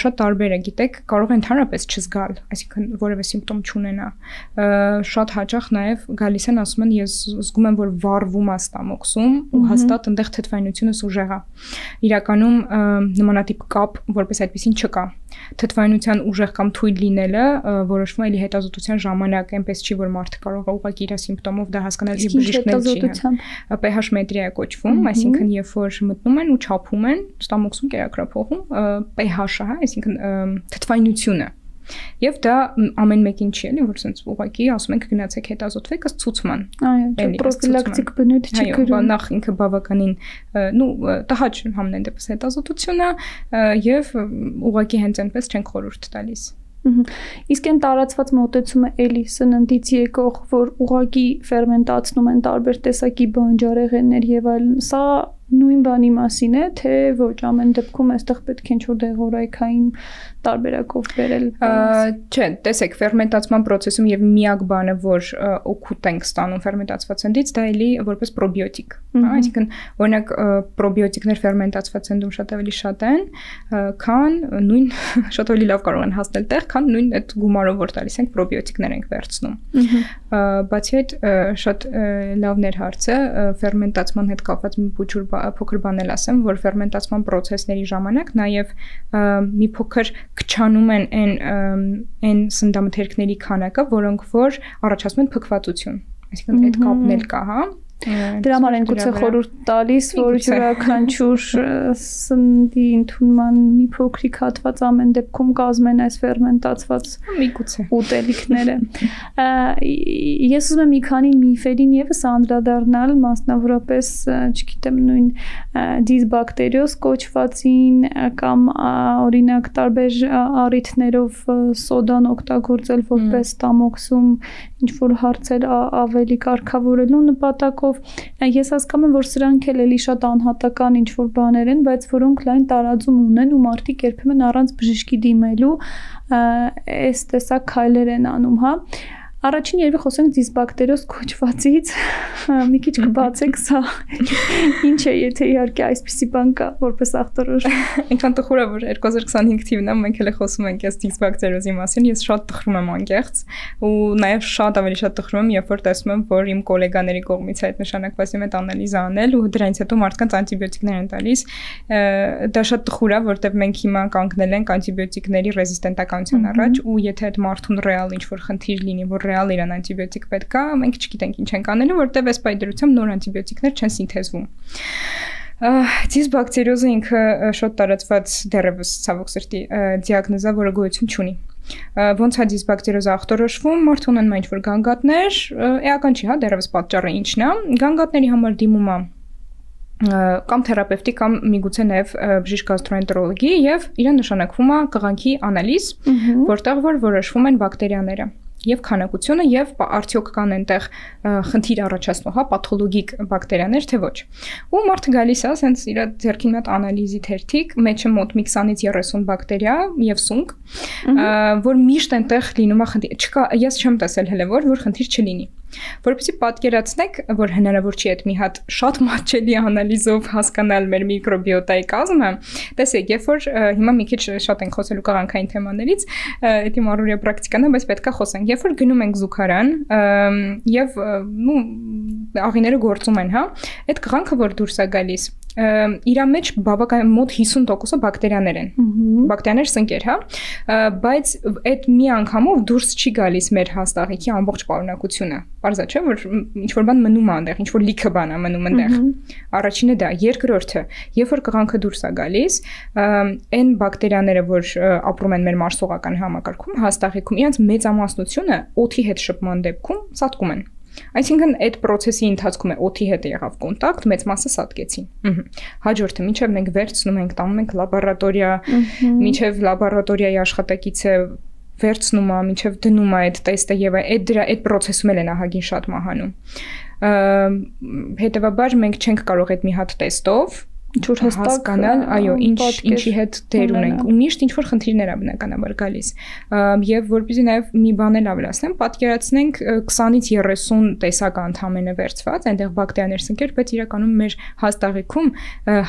շատ տարբեր է, գիտեք, կարող է ընդհանրապես չզգալ, այսինքն որևէ սիմպտոմ չունենա։ Շատ հաճախ նաև գալիս են ասում են ես զգում եմ, որ վառվում է ստամոքսում ու հաստատ այնտեղ թթվայնությունս ուժեղ է։ Իրականում նմանատիպ կապ որպես այդպեսին չկա։ Թթվայնության ուժեղ կամ թույլ լինելը որոշվում է էլի հետազոտության ժամանակ, այնպես չի որ մարդը կարող է ուղղակի իր սիմպտոմով դա հասկանալ եւ բժիշկնել չի։ pH մետրիա է կոչվում, այսինքն երբ որ մտնում են ու չափում են, ստամոքսում կերակրափոխում pH-ը, հա, այսինքն թթվայնությունը։ Եվ դա ամեն մեկին չի էլի, որ sense ուղղակի ասում ենք գնացեք հետազոտվեք, ըստ ցուցման։ Այո, պրոֆիլակտիկ բնույթ չի գրում։ Այո, նախ ինքը բավականին, տհաճ համենայն դեպս հետազոտություն է եւ ուղղակի հենց այնպես չենք խորհուրդ տալիս։ Իսկ այն տարածված մոտեցումը էլի սննդից եկող, որ ուղղակի ֆերմենտացնում են տարբեր տեսակի բանջարեղեններ եւ այլն, սա նույն բանի մասին է, թե ոչ, ամեն դեպքում այստեղ պետք է ինչ-որ դեղորայքային տարբերակով բերել։ Չէ, տեսեք, ֆերմենտացման process-ում եւ միակ բանը, որ օգուտ ենք ստանում ֆերմենտացված սննդից, դա էլի որպես պրոբիոտիկ, հա, այսինքն օրինակ պրոբիոտիկներ ֆերմենտացված սննդում շատ ավելի շատ են, քան նույն շատ ավելի լավ կարող են հասնել տեղ, քան նույն այդ գումարով որ տալիս ենք պրոբիոտիկներ ենք վերցնում։ Բացի այդ շատ լավներ հարցը ֆերմենտացման հետ կապված մի փոքր բան էլ ասեմ, որ ֆերմենտացման process-ների ժամանակ նաև մի փոքր քչանում են այն սննդամթերքների քանակը, որոնք որ առաջացնում են փքվածություն։ Այսինքն այդ կապն էլ կա, հա։ Դրա համար են գուցե խորհուրդ տալիս, որ յուրաքանչյուր սննդի ընդունման մի փոքրիկ հատված ամեն դեպքում կազմեն այս ֆերմենտացված միգուցե ուտելիքները։ Ես ուզում եմ մի քանի միֆերին եւս անդրադառնալ, մասնավորապես, չգիտեմ, նույն դիսբակտերիոզ կոչվածին կամ օրինակ տարբեր առիթներով սոդան օգտագործել որպես ստամոքսում ինչ որ հարցեր ավելի կարգավորելու նպատակով։ Ես հասկանում եմ, որ սրանք էլի շատ անհատական ինչ որ բաներ են, բայց որոնք լայն տարածում ունեն ու մարդիկ երբեմն առանց բժշկի դիմելու այս տեսակ քայլեր են անում, հա։ Առաջին երևի խոսենք դիսբակտերիոզ կոչվածից, մի քիչ կբացեք սա ինչ է, եթե իհարկե այսպիսի բան կա, որպես ախտորոշ։ Այնքան տխուր է, որ 2025 թիվն է, մենք էլ խոսում ենք այս դիսբակտերիոզի մասին, ես շատ տխրում եմ անկեղծ, ու նաև շատ ավելի շատ տխրում եմ, երբ որ տեսնում եմ, որ իմ գոլեգաների կողմից այդ նշանակված իմ այդ անալիզը անել ու դրանից հետո մարդկանց անտիբիոտիկներ են տալիս։ Դա շատ տխուր է, որտեղ մենք հիմա կանգնել ենք անտիբիոտիկների ռեզիստենտականության առաջ, ու եթե այդ մարդուն ռեալ ինչ-որ խնդիր լինի, որ ռեալ իրան անտիբիոտիկ պետք է, մենք չգիտենք ինչ ենք անելու, որտեղ այս պայդրությամբ նոր անտիբիոտիկներ չեն սինթեզվում։ Դիսբակտերիոզը ինքը շատ տարածված դեռևս ցավոք սրտի դիագնոզա, որը գոյություն չունի։ Ոնց է դիսբակտերիոզը ախտորոշվում, մարդու ունեն ինչ-որ գանգատներ, էական չի, հա, դեռևս պատճառը ինչն է։ Գանգատների համար դիմում է կամ թերապևտի կամ միգուցե նաև բժիշկ գաստրոենտերոլոգի եւ իրեն նշանակվում է կղանքի անալիզ, որտեղ որ որոշվում են բակտերիաները եւ քանակությունը եւ արդյոք կան այնտեղ խնդիր առաջացնող, հա, պաթոլոգիկ բակտերիաներ, թե ոչ։ Ու մարդը գալիս է, ասենց իր ձեռքին մոտ անալիզի թերթիկ, մեջը մոտ մի 20-ից 30 բակտերիա եւ սունկ, որ միշտ այնտեղ լինում է խնդիր։ Չկա, ես չեմ տեսել հələ որ խնդիր չլինի։ Որպեսզի պատկերացնեք, որ հնարավոր չի այդ մի հատ շատ մատչելի անալիզով հասկանալ մեր միկրոբիոտայի կազմը, տեսեք, երբ որ հիմա մի քիչ շատ ենք խոսելու կղանքային թեմաներից, դա առօրյա պրակտիկան է, բայց պետք է խոսենք։ Երբ որ գնում ենք զուգարան եւ աղիները գործում են, հա, այդ կղանքը որ դուրս է գալիս, իր մեջ բավական մոտ 50%-ը բակտերիաներ են։ Բակտերիաներ սնկեր, հա, բայց այդ մի անգամով դուրս չի գալիս մեր հաստաղիքի ամբողջ պարունակությունը։ Պարզա չէ, որ ինչ-որ բան մնում է այնտեղ, ինչ-որ լիքը բան է մնում այնտեղ։ Առաջինը դա, երկրորդը, երբ որ կղանքը դուրս է գալիս, այն բակտերիաները, որ ապրում են մեր մարսողական համակարգում, հաստաղիքում, իրենց մեծամասնությունը օդի հետ շփման դեպքում սատկում են։ Այսինքն այդ process-ի ընթացքում է օդի հետ եղավ կոնտակտ, մեծ մասը սատկեցին։ Հաջորդը, մինչև մենք վերցնում ենք, տանում ենք լաբորատորիա, մինչև լաբորատորիայի աշխատակիցը վերցնում է, մինչև դնում է այդ տեստը եւ այդ process-ում էլ են ահագին շատ մահանում։ Հետևաբար մենք չենք կարող այդ մի հատ տեստով ինչ-որ հասկանալ, այո, ինչի հետ դեր ունենք, ու միշտ ինչ-որ խնդիրներ է բնականաբար գալիս։ Եվ որպեսզի նաև մի բան էլ ավելացնեմ, պատկերացնենք 20-ից 30 տեսակ ընդհանրապես վերցված, այնտեղ բակտերիաներ սնկեր, բայց իրականում մեր հաստաղիքում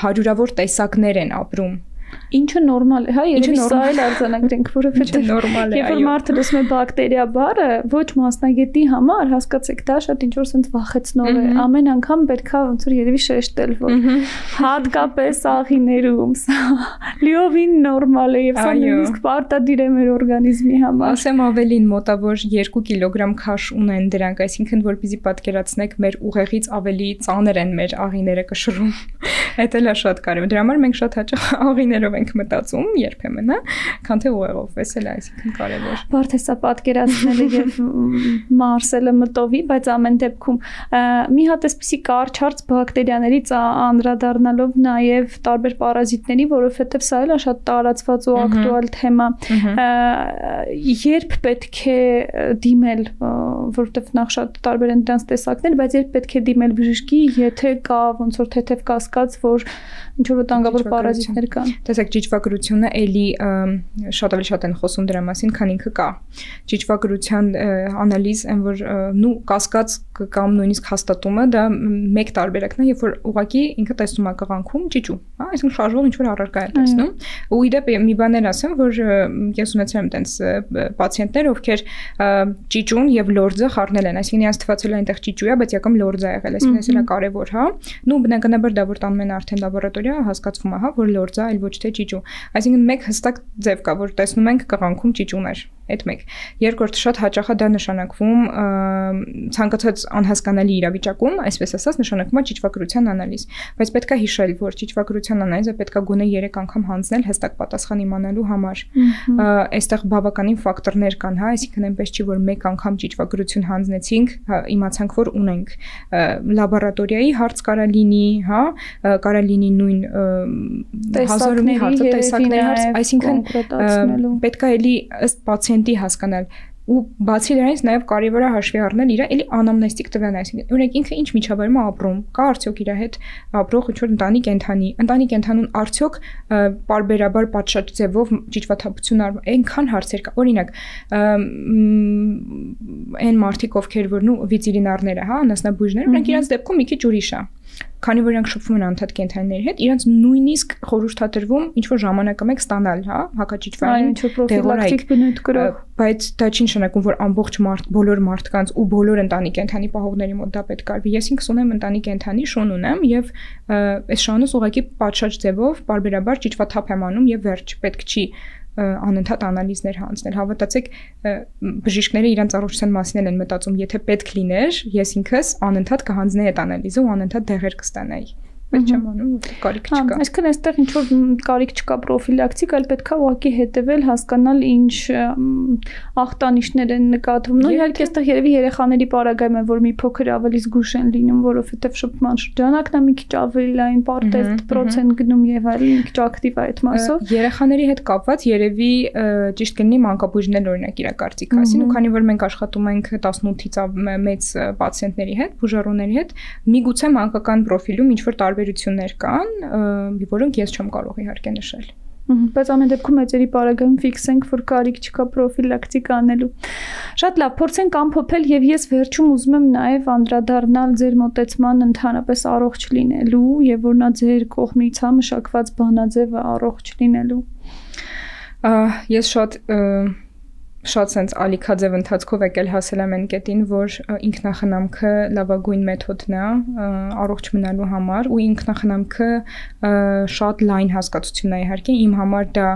հարյուրավոր տեսակներ են ապրում։ Ինչը նորմալ է, հա, երևի սա էլ արձանագրենք, որովհետեւ երբ որ մարդը լսում է բակտերիա բառը, ոչ մասնագետի համար, հասկացեք, դա շատ ինչ-որ sense վախեցնող է։ Ամեն անգամ պետքա ոնց որ երևի շեշտել, որ հատկապես աղիներում սա լիովին նորմալ է եւ սա նույնիսկ պարտադիր է մեր օրգանիզմի համար։ Ասեմ ավելին, մոտավոր 2 կիլոգրամ քաշ ունեն դրանք, այսինքն որպեսզի պատկերացնեք, մեր ուղեղից ավելի ծանր են մեր աղիները կշռում։ Դա էլ է շատ կարևոր։ Դրա համար մենք շատ հաճախ աղիներով ենք մտածում երբեմն, հա, քան թե ուղեղով, էս էլ է, այսինքն կարևոր։ Բարդ է սա պատկերացնելը եւ մարսելը մտովի, բայց ամեն դեպքում մի հատ էսպիսի կարճ բակտերիաներից անդրադառնալով նաեւ տարբեր պարազիտների, որովհետեւ սա էլ է շատ տարածված ու ակտուալ թեմա, երբ պետք է դիմել, որովհետեւ նախ շատ տարբեր են դրանց տեսակներ, բայց երբ պետք է դիմել բժշկի, եթե կա ոնց որ թեթև կասկած, որ ինչ-որ վտանգավոր պարազիտներ կան։ Տեսեք, ճիճվագրությունը էլի շատ ավելի շատ են խոսում դրա մասին, քան ինքը կա։ Ճիճվագրության անալիզ, այն որ կասկած կամ նույնիսկ հաստատումը, դա մեկ տարբերակն է, երբ որ ուղղակի ինքը տեսնում է կղանքում ճիճու, հա, այսինքն շարժող ինչ-որ առարկա է տեսնում։ Ու իդեպ մի բան էլ ասեմ, որ ես ունեցել եմ տենց պացիենտներ, ովքեր ճիճուն եւ լորձը խառնել են, այսինքն իրենց թվացել է այնտեղ ճիճու է, բայց եկամ լորձ է եղել, այսինքն դա է կարևոր, հա։ Նու բնականաբար դա որ տանում են արդեն լաբորատորիա, հասկացվում է, հա, որ լորձ է, այլ ոչ թե ճիճու։ Այսինքն մեկ հստակ ձև կա, որ տեսնում ենք կղանքում ճիճուներ։ Այդ մեկ։ Երկրորդ շատ հաճախ է դա նշանակվում ցանկացած անհասկանալի իրավիճակում, այսպես ասած, նշանակվում է ճիճվագրության անալիզ, բայց պետք է հիշել, որ ճիճվագրության անալիզը պետք է գոնե 3 անգամ հանձնել հստակ պատասխան իմանալու համար։ Այստեղ բավականին ֆակտորներ կան, հա, այսինքն այնպես չի, որ մեկ անգամ ճիճվագրություն հանձնեցինք, իմացանք, որ ունենք լաբորատորիայի հարց կարա լինի, հա, կարա լինի նույն հազարումի հարցը, տեսակների հարց, այսինքն պետք է էլի ըստ պացիենտի հասկանալ ու բացի դրանից նաև կարևոր է հաշվի առնել իր էլի անամնեստիկ տվյալներ, այսինքն օրինակ ինքը ինչ միջավայրում է ապրում, կա արդյոք իր հետ ապրող ինչ-որ ընտանի կենդանուն արդյոք պարբերաբար պատշաճ ձևով ճիճվաթափություն արվում, այնքան հարցեր կա, օրինակ այն մարդիկ ովքեր որ վիծիլինարները, հա, անասնաբույժները, նրանք իրենց դեպքում մի քիչ ուրիշ է, քանի որ իրանք շփվում են անդադ կենդանիների հետ, իրանք նույնիսկ խորհրդատրվում ինչ-որ ժամանակամեկ ստանալ, հա, հակաճիճվային դեղորայք բնույթ կրող, բայց դա չի նշանակում, որ ամբողջ բոլոր մարդկանց ու բոլոր ընտանի կենդանի պահողների մոտ դա պետք է արվի։ Ես ինքս ունեմ ընտանի կենդանի, շուն ունեմ եւ այս շանս ուղղակի պատշաճ ձևով բարբերաբար ճիճվաթափ եմ անում եւ վերջ, պետք չի անընդհատ անալիզներ հանձնել։ Հավատացեք, բժիշկները իրենց առողջության մասին են մտածում, եթե պետք լիներ, ես ինքս անընդհատ կհանձնեի այդ անալիզը ու անընդհատ դեղեր կստանայի։ Բայց չեմ անում, կարիք չկա։ Այսինքն այստեղ ինչ որ կարիք չկա պրոֆիլակտիկ, այլ պետքա ուղղակի հետևել, հասկանալ ինչ ախտանիշներ են նկատվում։ Նույն իհարկե այստեղ երևի երեխաների պարագայում է, որ մի փոքր ավելի զգուշ են լինում, որովհետև շփման շրջանակն է մի քիչ ավելի լայն, պարտեստ պրոցենտ գնում եւ այլն, մի քիչ ակտիվ է այդ մասով։ Երեխաների հետ կապված երևի ճիշտ կլինի մանկաբույժներ օրինակ իր կարծիք ասին, ու քանի որ մենք աշխատում ենք 18-ից մեծ պացիենտների հետ, բուժառուների հետ, միգուցե մանկական պրոֆիլում ինչ որ տարբերություններ կան, որոնք ես չեմ կարող իհարկե նշել։ Բայց ամեն դեպքում մեծերի պարագայում ֆիքսենք, որ կարիք չկա պրոֆիլակտիկ անելու։ Շատ լավ, փորձենք ամփոփել եւ ես վերջում ուզում եմ նաեւ անդրադառնալ ձեր մոտեցման ընդհանրապես առողջ լինելու եւ որ նա ձեր կողմից է մշակված բանաձևը առողջ լինելու։ Ես շատ sense ալիքաձև ընթացքով եկել հասել եմ այն կետին, որ ինքնախնամքը լավագույն մեթոդն է առողջ մնալու համար ու ինքնախնամքը շատ լայն հասկացություն է իհարկե իմ համար դա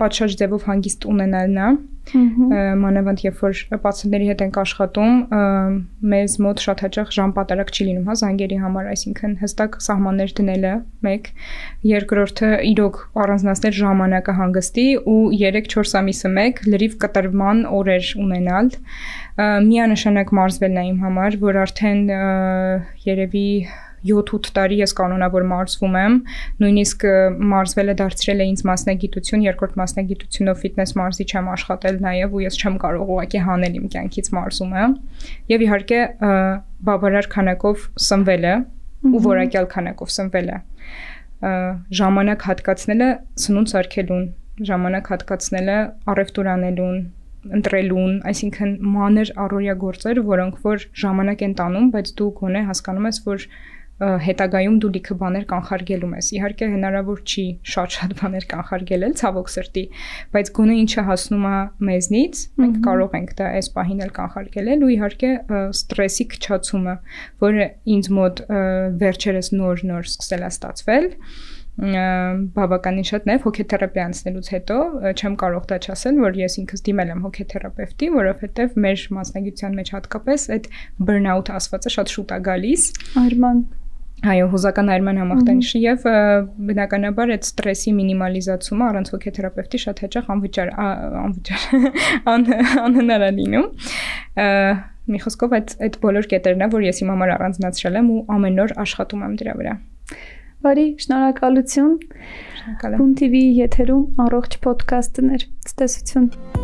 պատշաճ ձևով հանգիստ ունենալն է մանավանդ երբ որ պացիենտների հետ ենք աշխատում մեզ մոտ շատ հաճախ ժամպատարակ չի լինում հա զանգերի համար այսինքն հստակ սահմաններ դնելը մեկ երկրորդը իրոք առանձնացնել ժամանակը հանգստի ու 3-4 ամիսը մեկ լրիվ կտրման օրեր ունենալ միանշանակ մարզվելն է իմ համար որ արդեն երևի 7-8 տարի ես կանոնավոր մարզվում եմ, նույնիսկ մարզվելը դարձրել է ինձ մասնագիտություն, երկրորդ մասնագիտությունով ֆիթնես մարզիչ եմ աշխատել նաև ու ես չեմ կարող ուղղակի հանել իմ կյանքից մարզումը եւ իհարկե բավարար քանակով սնվելը ու որակյալ քանակով սնվելը ժամանակ հատկացնելը սնունդ սարքելուն, ժամանակ հատկացնելը առևտուր անելուն ընտրելուն, այսինքն մանր առօրյա գործեր, որոնք որ ժամանակ են տանում, բայց դու գոնե հասկանում ես, որ հետագայում դու լիքը բաներ կանխարգելում ես։ Իհարկե հնարավոր չի շատ բաներ կանխարգելել, ցավոք սրտի, բայց գոնե ինչը հասնում է մեզնից, մենք կարող ենք դա այս պահին էլ կանխարգելել ու իհարկե ստրեսի քչացումը, որը ինձ մոտ վերջերս նոր սկսել է ստացվել բավականին շատ նաև հոգեթերապիա անցնելուց հետո չեմ կարող դա չասել, որ ես ինքս դիմել եմ հոգեթերապևտի, որովհետև մեր մասնագիտության մեջ հատկապես այդ burnout ասվածը շատ շուտ է գալիս։ Այրման Այո, հուզական այրման համախտանիշը եւ բնականաբար այդ ստրեսի մինիմալիզացումը առանց հոգեթերապևտի շատ հաճախ անհնար է լինում։ Մի խոսքով այդ բոլոր կետերն է, որ ես իմ համար առանձնացրել եմ ու ամեն օր աշխատում եմ դրա վրա։ Բարի, շնորհակալություն։ Շնորհակալ եմ։ Բուն TV եթերում առողջ ոդքասթներ։ Ցտեսություն։